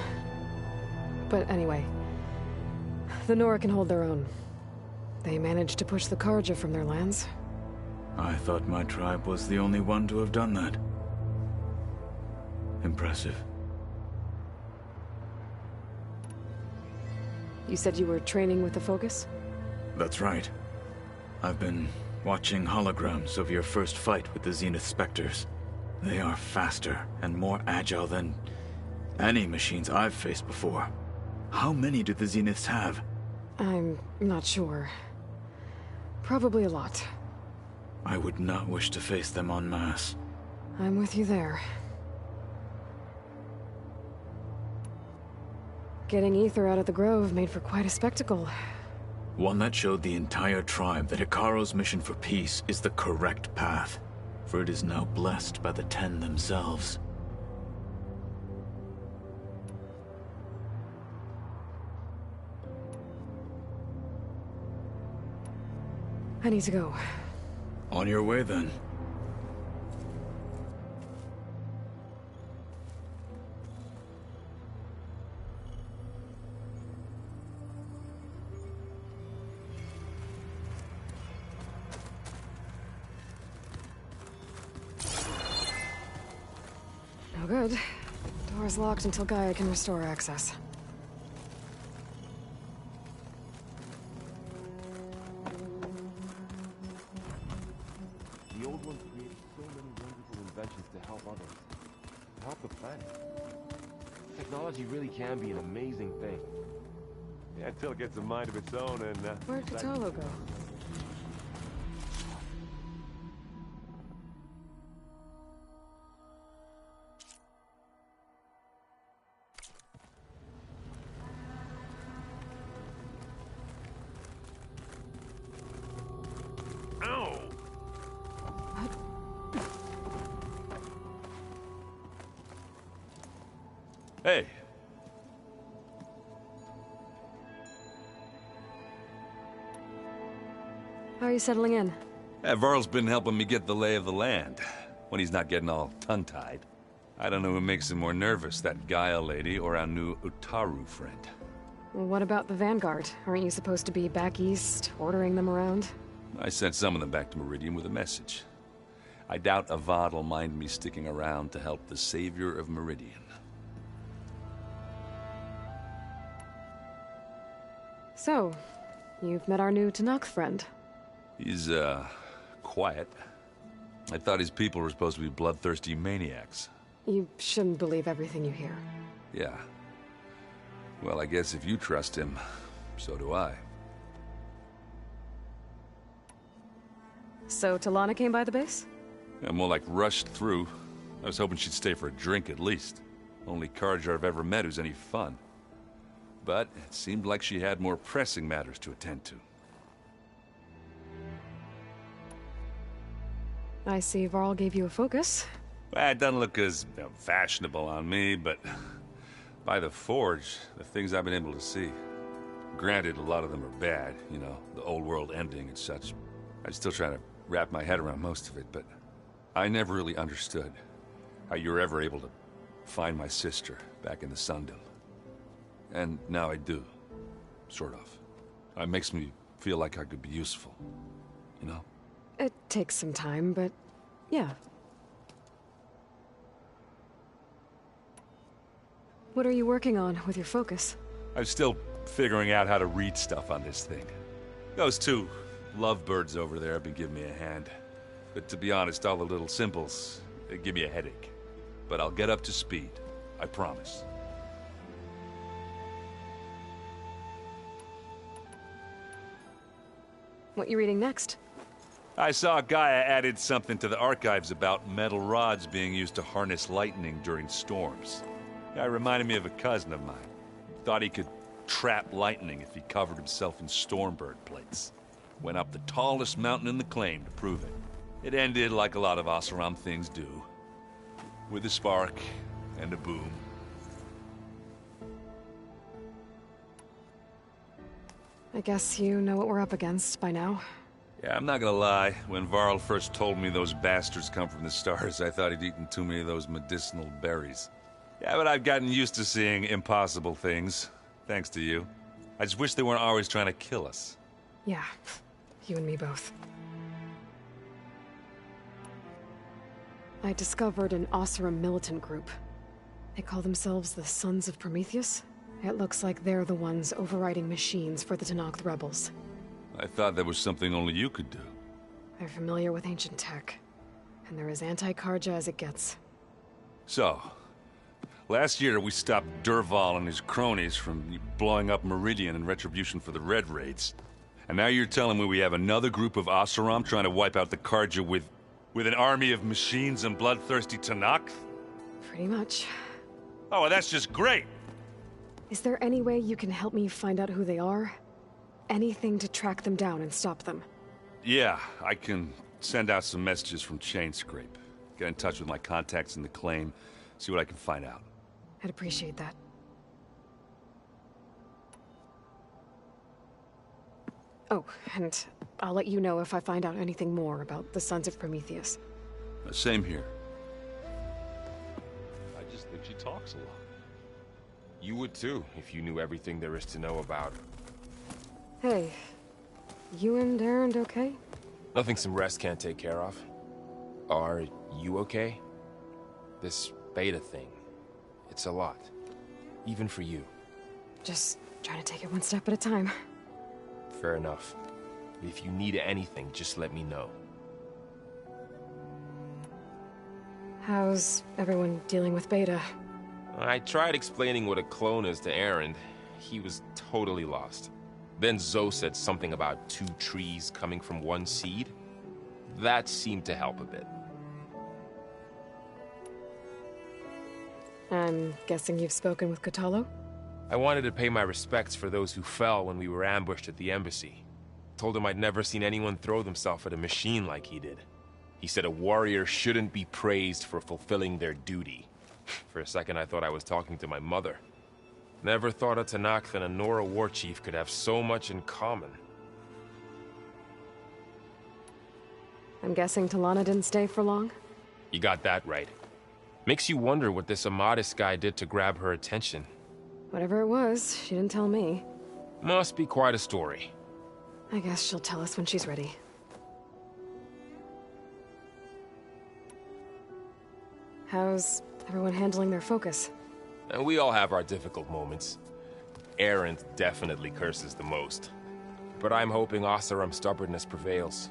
But anyway, the Nora can hold their own. They managed to push the Karja from their lands. I thought my tribe was the only one to have done that. Impressive. You said you were training with the Focus? That's right. I've been watching holograms of your first fight with the Zenith Spectres. They are faster and more agile than any machines I've faced before. How many do the Zeniths have? I'm not sure. Probably a lot. I would not wish to face them en masse. I'm with you there. Getting Ether out of the Grove made for quite a spectacle. One that showed the entire tribe that Hekarro's mission for peace is the correct path, for it is now blessed by the Ten themselves. I need to go. On your way, then. good. Door's locked until Gaia can restore access. The old ones created so many wonderful inventions to help others. To help the planet. Technology really can be an amazing thing. Yeah, until it gets a mind of its own and, Where'd Kotallo go? Hey. How are you settling in? Varl's been helping me get the lay of the land, when he's not getting all tongue-tied. I don't know who makes him more nervous, that Gaia lady or our new Utaru friend. Well, what about the Vanguard? Aren't you supposed to be back east, ordering them around? I sent some of them back to Meridian with a message. I doubt Avad'll mind me sticking around to help the savior of Meridian. So, you've met our new Tenakth friend. He's, quiet. I thought his people were supposed to be bloodthirsty maniacs. You shouldn't believe everything you hear. Yeah. Well, I guess if you trust him, so do I. So, Talana came by the base? Yeah, more like rushed through. I was hoping she'd stay for a drink at least. Only Carja I've ever met who's any fun. But it seemed like she had more pressing matters to attend to. I see Varl gave you a focus. Well, it doesn't look as fashionable on me, but by the Forge, the things I've been able to see. Granted, a lot of them are bad, you know, the old world ending and such. I'm still trying to wrap my head around most of it, but I never really understood how you were ever able to find my sister back in the Sundom. And now I do. Sort of. It makes me feel like I could be useful. You know? It takes some time, but yeah. What are you working on with your focus? I'm still figuring out how to read stuff on this thing. Those two lovebirds over there have been giving me a hand. But to be honest, all the little symbols, they give me a headache. But I'll get up to speed. I promise. What you reading next? I saw Gaia added something to the archives about metal rods being used to harness lightning during storms. Guy reminded me of a cousin of mine. Thought he could trap lightning if he covered himself in Stormbird plates. Went up the tallest mountain in the claim to prove it. It ended like a lot of Oseram things do. With a spark and a boom. I guess you know what we're up against by now. Yeah, I'm not gonna lie. When Varl first told me those bastards come from the stars, I thought he'd eaten too many of those medicinal berries. Yeah, but I've gotten used to seeing impossible things. Thanks to you. I just wish they weren't always trying to kill us. Yeah, you and me both. I discovered an Oseram militant group. They call themselves the Sons of Prometheus. It looks like they're the ones overriding machines for the Tenakth rebels. I thought that was something only you could do. They're familiar with ancient tech, and they're as anti-Carja as it gets. So, last year we stopped Dervahl and his cronies from blowing up Meridian in retribution for the Red Raids. And now you're telling me we have another group of Oseram trying to wipe out the Carja with an army of machines and bloodthirsty Tenakth? Pretty much. Oh, well, that's just great! Is there any way you can help me find out who they are? Anything to track them down and stop them? Yeah, I can send out some messages from Chainscrape. Get in touch with my contacts in the claim, see what I can find out. I'd appreciate that. Oh, and I'll let you know if I find out anything more about the Sons of Prometheus. Same here. I just think she talks a lot. You would too, if you knew everything there is to know about. Hey, you and Erend okay? Nothing some rest can't take care of. Are you okay? This Beta thing. It's a lot. Even for you. Just trying to take it one step at a time. Fair enough. If you need anything, just let me know. How's everyone dealing with Beta? I tried explaining what a clone is to Erend. He was totally lost. Then Zoe said something about 2 trees coming from 1 seed. That seemed to help a bit. I'm guessing you've spoken with Kotallo? I wanted to pay my respects for those who fell when we were ambushed at the embassy. Told him I'd never seen anyone throw themselves at a machine like he did. He said a warrior shouldn't be praised for fulfilling their duty. For a second I thought I was talking to my mother. Never thought a Tenakth and a Nora war chief could have so much in common. I'm guessing Talana didn't stay for long? You got that right. Makes you wonder what this Amadis guy did to grab her attention. Whatever it was, she didn't tell me. Must be quite a story. I guess she'll tell us when she's ready. How's everyone handling their focus? And we all have our difficult moments. Erend definitely curses the most. But I'm hoping Oseram's stubbornness prevails.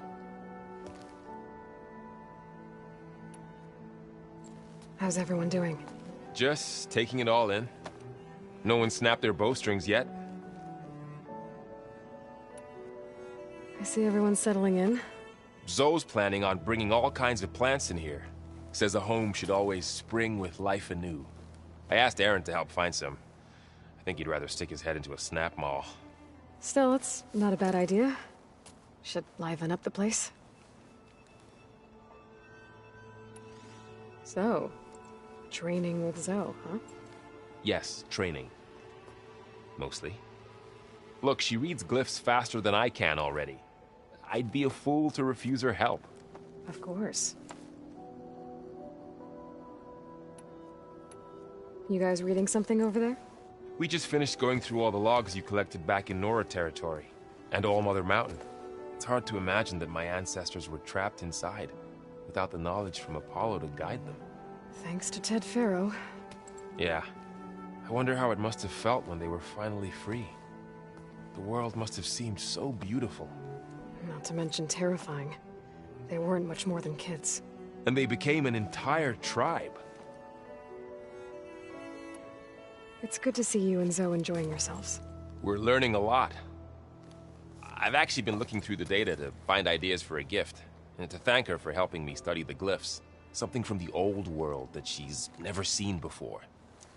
How's everyone doing? Just taking it all in. No one snapped their bowstrings yet. I see everyone settling in. Zoe's planning on bringing all kinds of plants in here. Says a home should always spring with life anew. I asked Erend to help find some. I think he'd rather stick his head into a snap maul. Still, it's not a bad idea. Should liven up the place. So, training with Zoe, huh? Yes, training. Mostly. Look, she reads glyphs faster than I can already. I'd be a fool to refuse her help. Of course. You guys reading something over there? We just finished going through all the logs you collected back in Nora territory, and All Mother Mountain. It's hard to imagine that my ancestors were trapped inside, without the knowledge from Apollo to guide them. Thanks to Ted Faro. Yeah. I wonder how it must have felt when they were finally free. The world must have seemed so beautiful. Not to mention terrifying. They weren't much more than kids. And they became an entire tribe. It's good to see you and Zoe enjoying yourselves. We're learning a lot. I've actually been looking through the data to find ideas for a gift, and to thank her for helping me study the glyphs. Something from the old world that she's never seen before.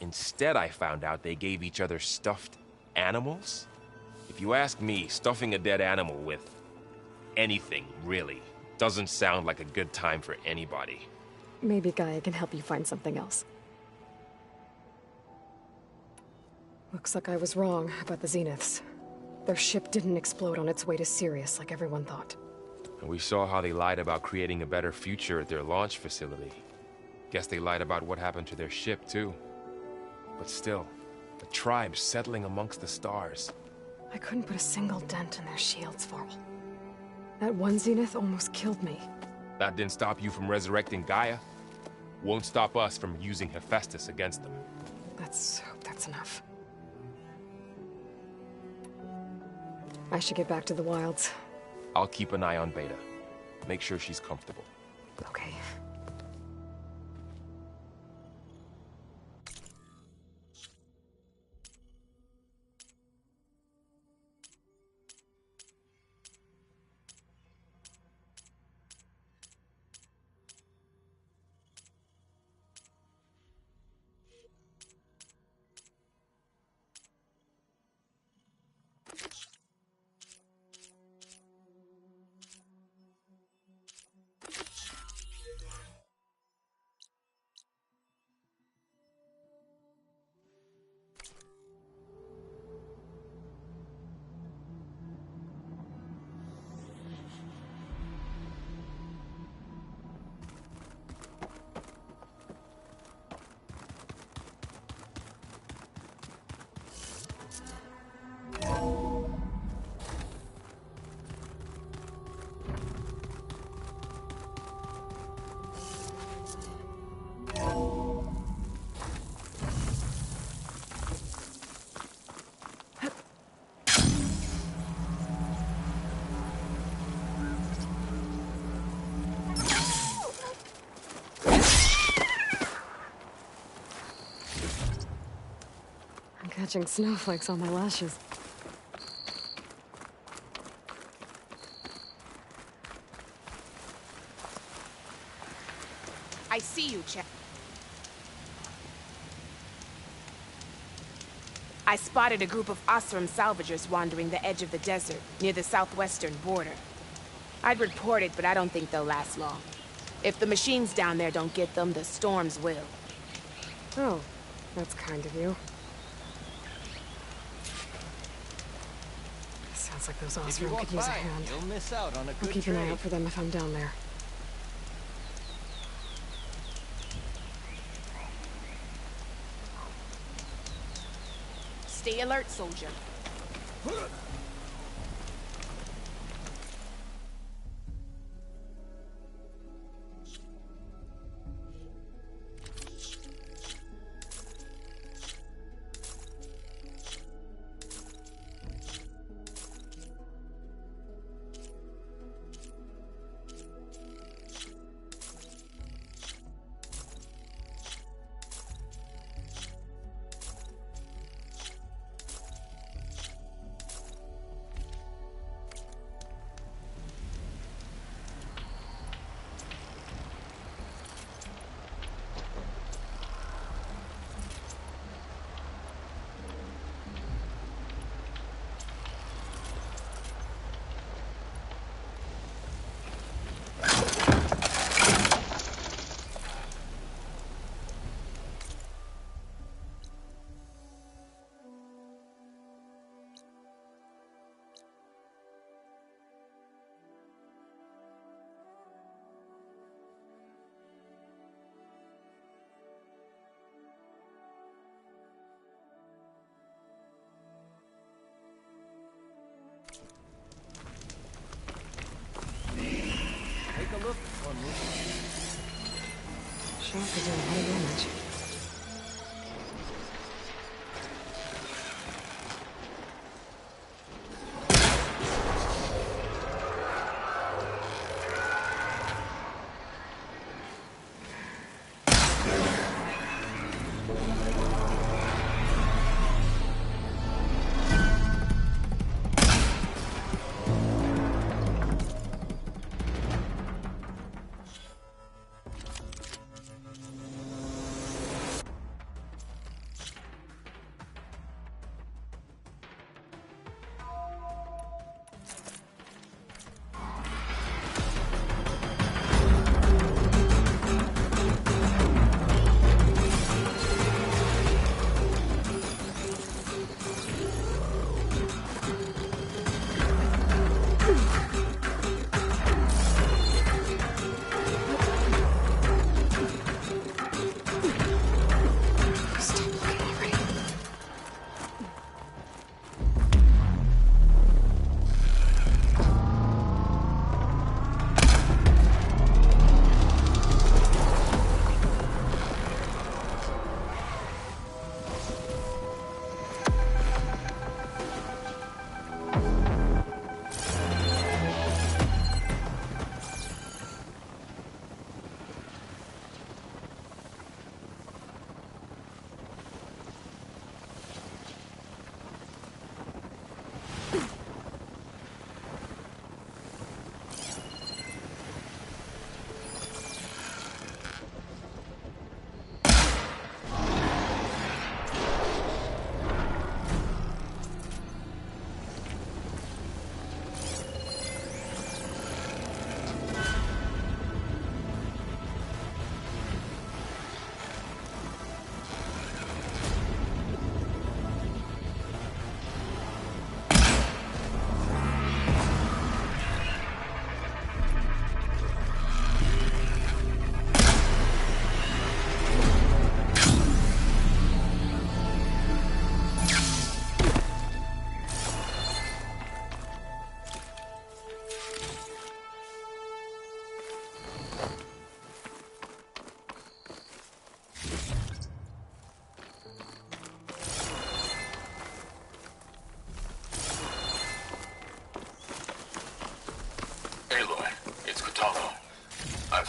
Instead, I found out they gave each other stuffed animals. If you ask me, stuffing a dead animal with anything, really, doesn't sound like a good time for anybody. Maybe Gaia can help you find something else. Looks like I was wrong about the Zeniths. Their ship didn't explode on its way to Sirius like everyone thought. And we saw how they lied about creating a better future at their launch facility. Guess they lied about what happened to their ship, too. But still, a tribe settling amongst the stars. I couldn't put a single dent in their shields, Varl. That one Zenith almost killed me. That didn't stop you from resurrecting Gaia. Won't stop us from using Hephaestus against them. Let's hope that's enough. I should get back to the wilds. I'll keep an eye on Beta. Make sure she's comfortable. Okay. catching snowflakes on my lashes. I see you, Chad. I spotted a group of Osram salvagers wandering the edge of the desert, near the southwestern border. I'd report it, but I don't think they'll last long. If the machines down there don't get them, the storms will. Oh, that's kind of you. Sounds like those Osram could use a hand. You'll miss out on a good I'll keep an eye out for them if I'm down there. Stay alert, soldier. Take a look or move. Sure could do a lot of damage.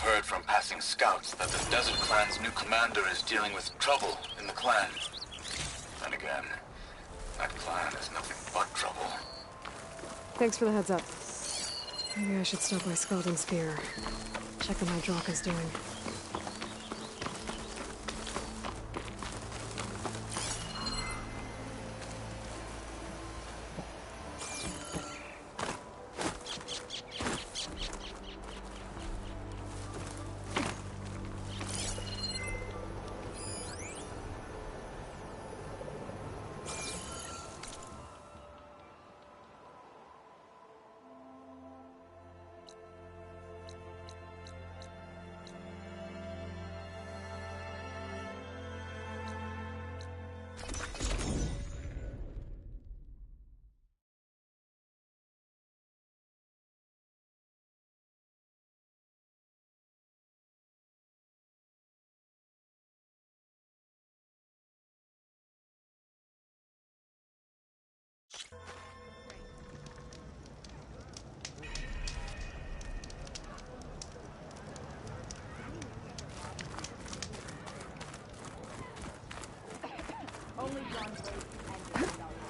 heard from passing scouts that the Desert Clan's new commander is dealing with trouble in the clan. Then again, That plan is nothing but trouble. Thanks for the heads up. Maybe I should stop by Scalding Spear. Check on how Draka's doing.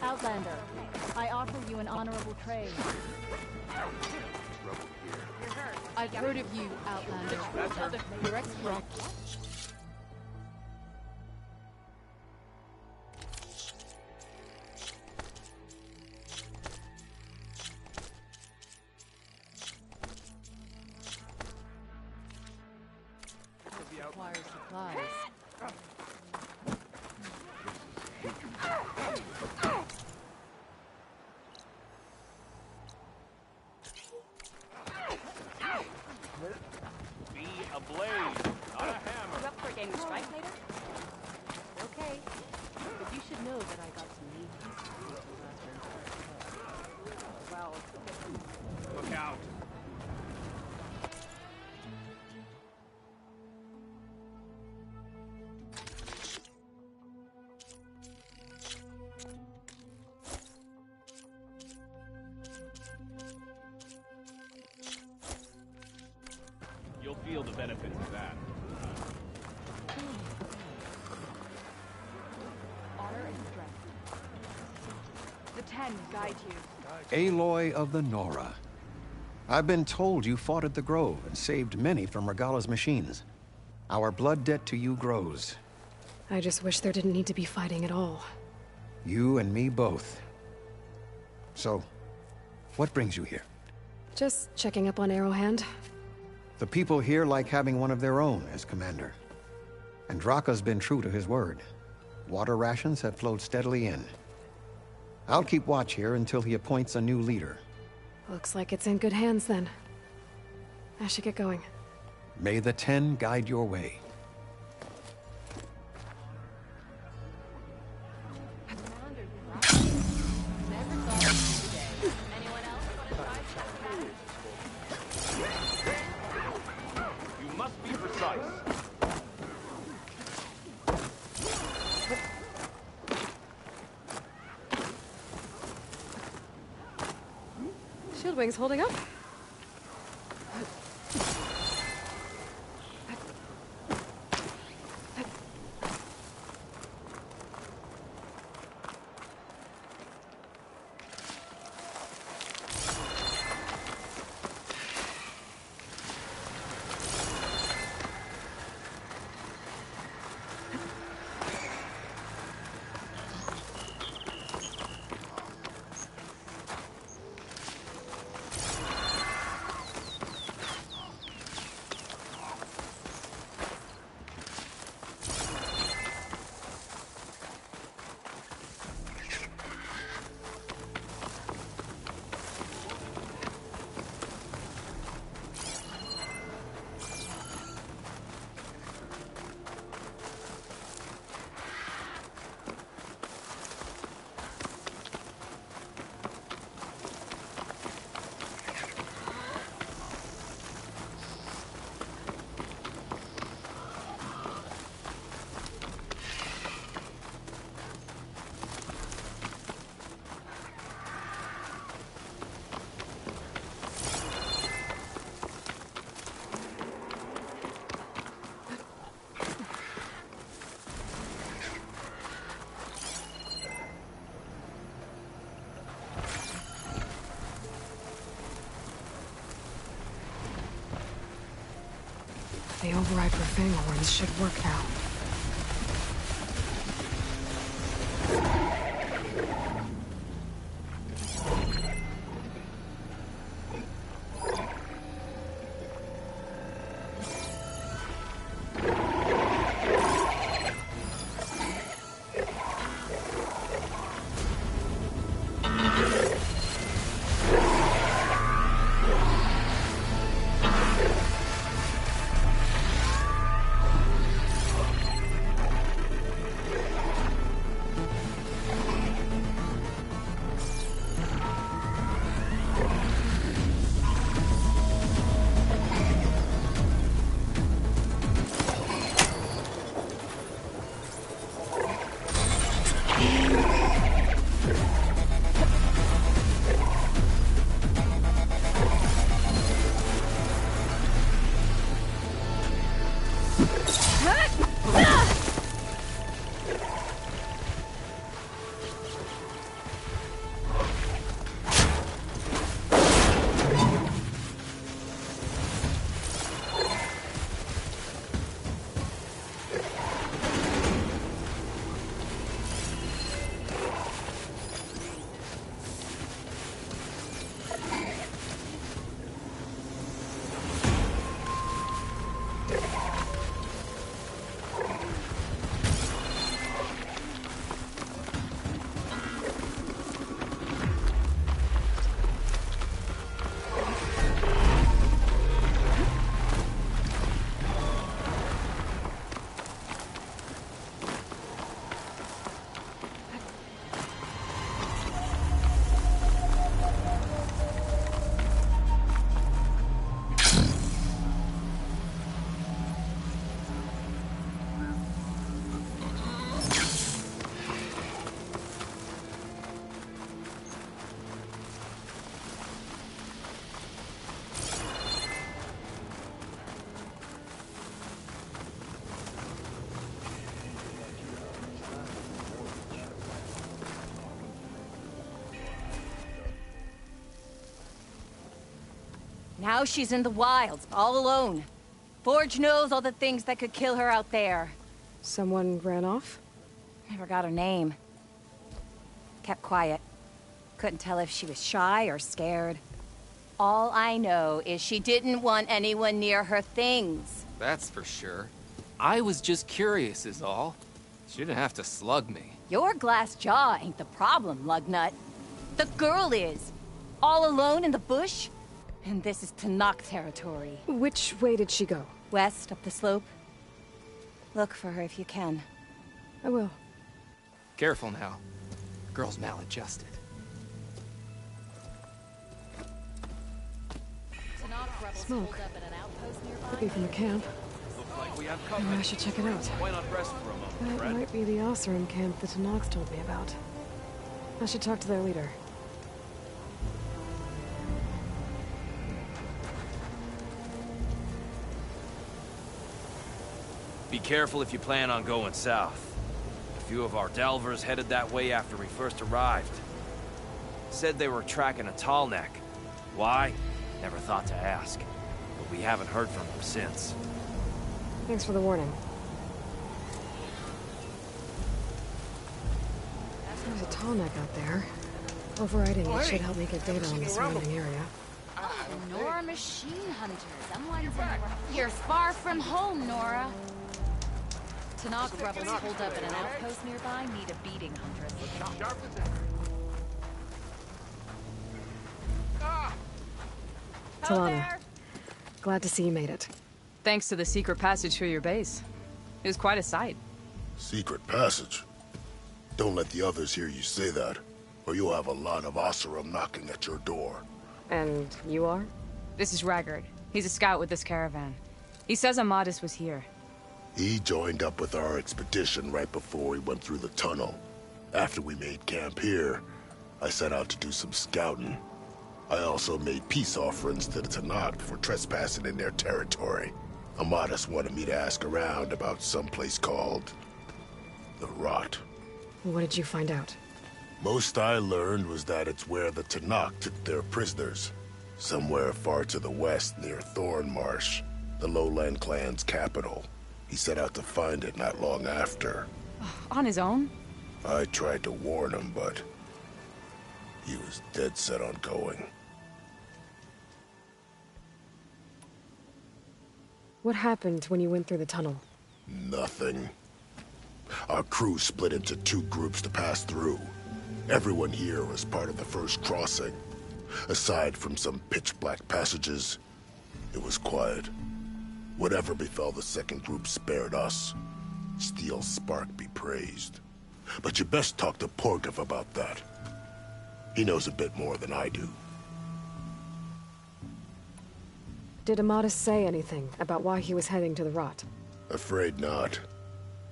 Outlander, I offer you an honorable trade. I've heard of you, Outlander. You're expert. Requires supplies. Be a blade, not a hammer. You up for a game of strike later? Okay. But you should know that I got some neat well, Look out. You'll feel the benefits of that. honor and strength. The Ten guide you. Aloy of the Nora. I've been told you fought at the Grove and saved many from Regala's machines. Our blood debt to you grows. I just wish there didn't need to be fighting at all. You and me both. So, what brings you here? Just checking up on Arrowhand. The people here like having one of their own as commander. And Draka's been true to his word. Water rations have flowed steadily in. I'll keep watch here until he appoints a new leader. Looks like it's in good hands then. I should get going. May the Ten guide your way. You must be precise. Shieldwing's holding up. The override for Fanghorns should work now. Now she's in the wilds, all alone. Forge knows all the things that could kill her out there. Someone ran off? Never got her name. Kept quiet. Couldn't tell if she was shy or scared. All I know is she didn't want anyone near her things. That's for sure. I was just curious is all. She didn't have to slug me. Your glass jaw ain't the problem, Lugnut. The girl is. All alone in the bush. And this is Tenakth territory. Which way did she go? West, up the slope. Look for her if you can. I will. Careful now. Girl's maladjusted. Smoke. Could be from the camp. Maybe I should check it out. Why not rest for a moment, That Fred? might be the Oseram camp the Tenakth told me about. I should talk to their leader. Be careful if you plan on going south. A few of our delvers headed that way after we first arrived. Said they were tracking a Tallneck. Why? Never thought to ask. But we haven't heard from them since. Thanks for the warning. There's a Tallneck out there. Overriding it should help me get data on the surrounding area. Nora Machine Hunter. Someone's You're far from home, Nora. Tenakth rebels holed up at an outpost nearby need a beating, Huntress. Talana, glad to see you made it. Thanks to the secret passage through your base. It was quite a sight. Secret passage? Don't let the others hear you say that, or you'll have a lot of Oseram knocking at your door. And you are? This is Raggard. He's a scout with this caravan. He says Amadis was here. He joined up with our expedition right before we went through the tunnel. After we made camp here, I set out to do some scouting. I also made peace offerings to the Tenakth for trespassing in their territory. Amadis wanted me to ask around about some place called the Rot. What did you find out? Most I learned was that it's where the Tenakth took their prisoners. Somewhere far to the west near Thorn Marsh. The Lowland clan's capital. He set out to find it not long after. On his own? I tried to warn him, but he was dead set on going. What happened when you went through the tunnel? Nothing. Our crew split into 2 groups to pass through. Everyone here was part of the first crossing. Aside from some pitch-black passages, it was quiet. Whatever befell the second group spared us. Steel Spark be praised. But you best talk to Porgov about that. He knows a bit more than I do. Did Amadis say anything about why he was heading to the Rot? Afraid not.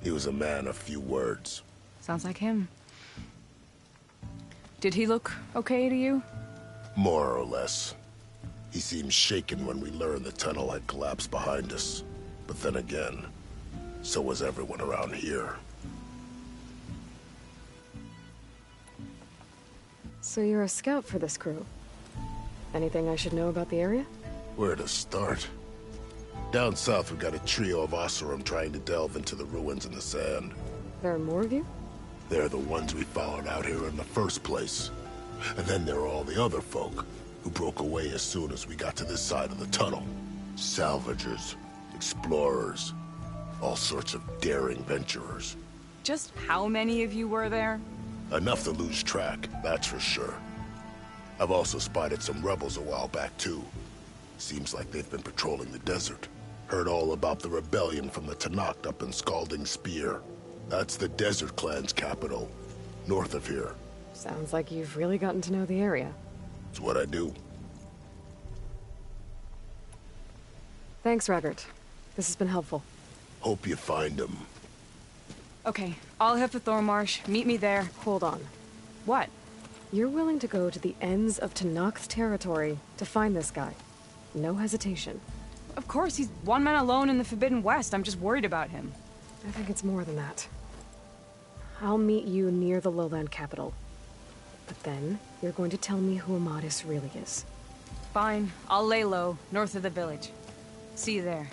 He was a man of few words. Sounds like him. Did he look okay to you? More or less. He seemed shaken when we learned the tunnel had collapsed behind us. But then again, so was everyone around here. So you're a scout for this crew. Anything I should know about the area? Where to start? Down south, we got a trio of Oseram trying to delve into the ruins in the sand. There are more of you? They're the ones we followed out here in the first place. And then there are all the other folk, who broke away as soon as we got to this side of the tunnel. Salvagers, explorers, all sorts of daring venturers. Just how many of you were there? Enough to lose track, that's for sure. I've also spotted some rebels a while back, too. Seems like they've been patrolling the desert. Heard all about the rebellion from the Tenakth up in Scalding Spear. That's the Desert Clan's capital, north of here. Sounds like you've really gotten to know the area. It's what I do. Thanks, Raggart. This has been helpful. Hope you find him. Okay, I'll head for Thormarsh. Meet me there. Hold on. What? You're willing to go to the ends of Tenakth territory to find this guy. No hesitation. Of course, he's one man alone in the Forbidden West. I'm just worried about him. I think it's more than that. I'll meet you near the Lowland capital. But then, you're going to tell me who Amadis really is. Fine. I'll lay low, north of the village. See you there.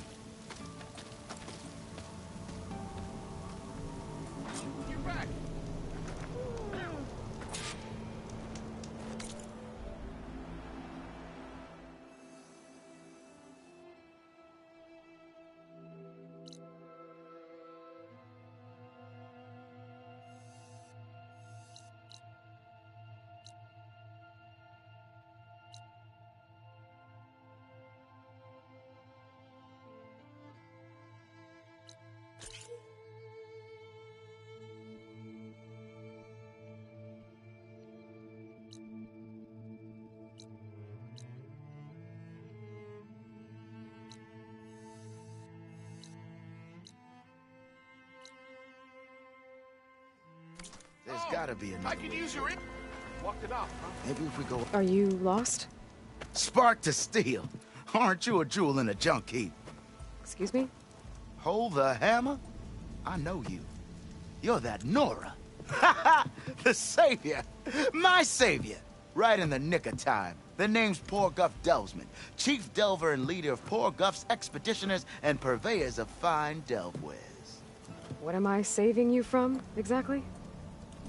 There's gotta be another. I can use your... Walked it off, huh? Maybe if we go... Are you lost? Spark to steel. Aren't you a jewel in a junk heap? Excuse me? Hold the hammer? I know you. You're that Nora. The savior. My savior. Right in the nick of time. The name's Porguff Delvesman, chief delver and leader of Porguff's expeditioners and purveyors of fine delve wares. What am I saving you from, exactly?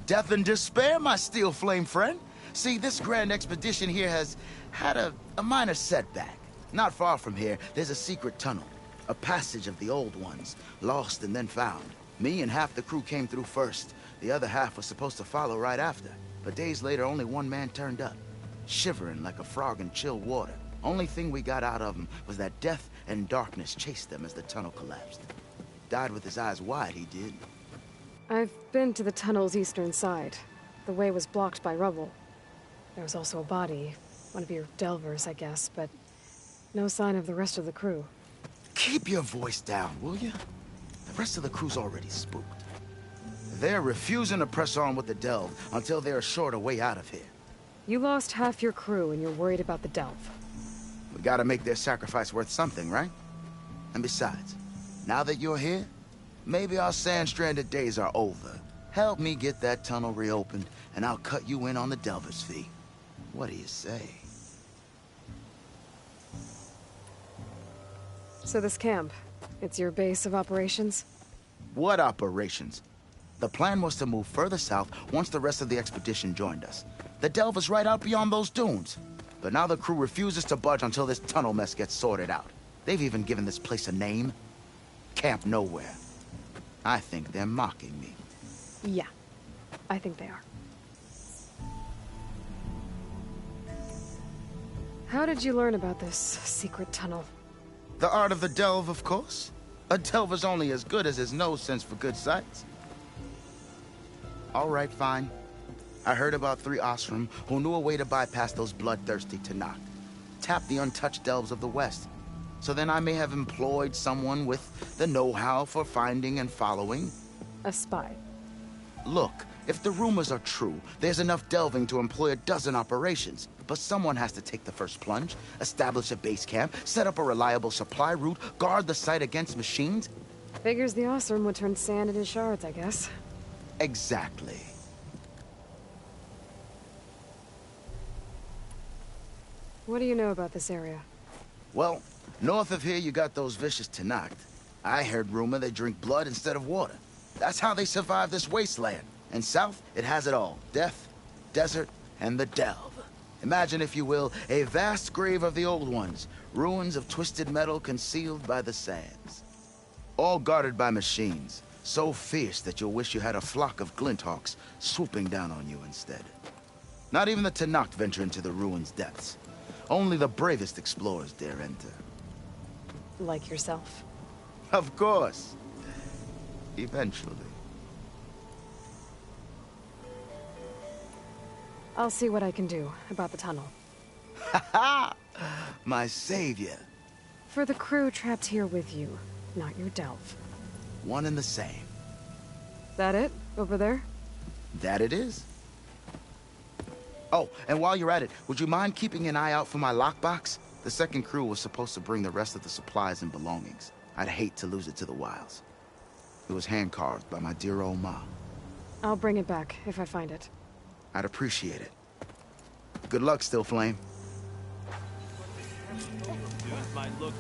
Death and despair, my steel flame friend. See, this grand expedition here has had a minor setback. Not far from here, there's a secret tunnel. A passage of the old ones, lost and then found. Me and half the crew came through first. The other half was supposed to follow right after. But days later, only one man turned up. Shivering like a frog in chill water. Only thing we got out of him was that death and darkness chased them as the tunnel collapsed. Died with his eyes wide, he did. I've been to the tunnel's eastern side. The way was blocked by rubble. There was also a body. One of your delvers, I guess, but no sign of the rest of the crew. Keep your voice down, will you? The rest of the crew's already spooked. They're refusing to press on with the delve until they're assured a way out of here. You lost half your crew and you're worried about the delve. We gotta make their sacrifice worth something, right? And besides, now that you're here, maybe our sand-stranded days are over. Help me get that tunnel reopened, and I'll cut you in on the delver's fee. What do you say? So this camp, it's your base of operations? What operations? The plan was to move further south once the rest of the expedition joined us. The delve is right out beyond those dunes. But now the crew refuses to budge until this tunnel mess gets sorted out. They've even given this place a name. Camp Nowhere. I think they're mocking me. Yeah, I think they are. How did you learn about this secret tunnel? The art of the delve, of course. A delver's only as good as his nose sense for good sights. All right, fine. I heard about 3 Osram who knew a way to bypass those bloodthirsty Tenakth. Tap the untouched delves of the West. So then I may have employed someone with the know-how for finding and following. A spy. Look, if the rumors are true, there's enough delving to employ a dozen operations. But someone has to take the first plunge, establish a base camp, set up a reliable supply route, guard the site against machines. Figures the Osram would turn sand into shards, I guess. Exactly. What do you know about this area? Well, north of here you got those vicious Tenakth. I heard rumor they drink blood instead of water. That's how they survive this wasteland. And south, it has it all. Death, desert, and the delve. Imagine, if you will, a vast grave of the old ones. Ruins of twisted metal concealed by the sands. All guarded by machines. So fierce that you'll wish you had a flock of Glinthawks swooping down on you instead. Not even the Tenakth venture into the ruins' depths. Only the bravest explorers dare enter. Like yourself. Of course. Eventually. I'll see what I can do about the tunnel. Ha ha! My savior. For the crew trapped here with you, not your delve. One and the same. That it? Over there? That it is. Oh, and while you're at it, would you mind keeping an eye out for my lockbox? The second crew was supposed to bring the rest of the supplies and belongings. I'd hate to lose it to the wilds. It was hand-carved by my dear old ma. I'll bring it back if I find it. I'd appreciate it. Good luck, Still Flame. Use my look.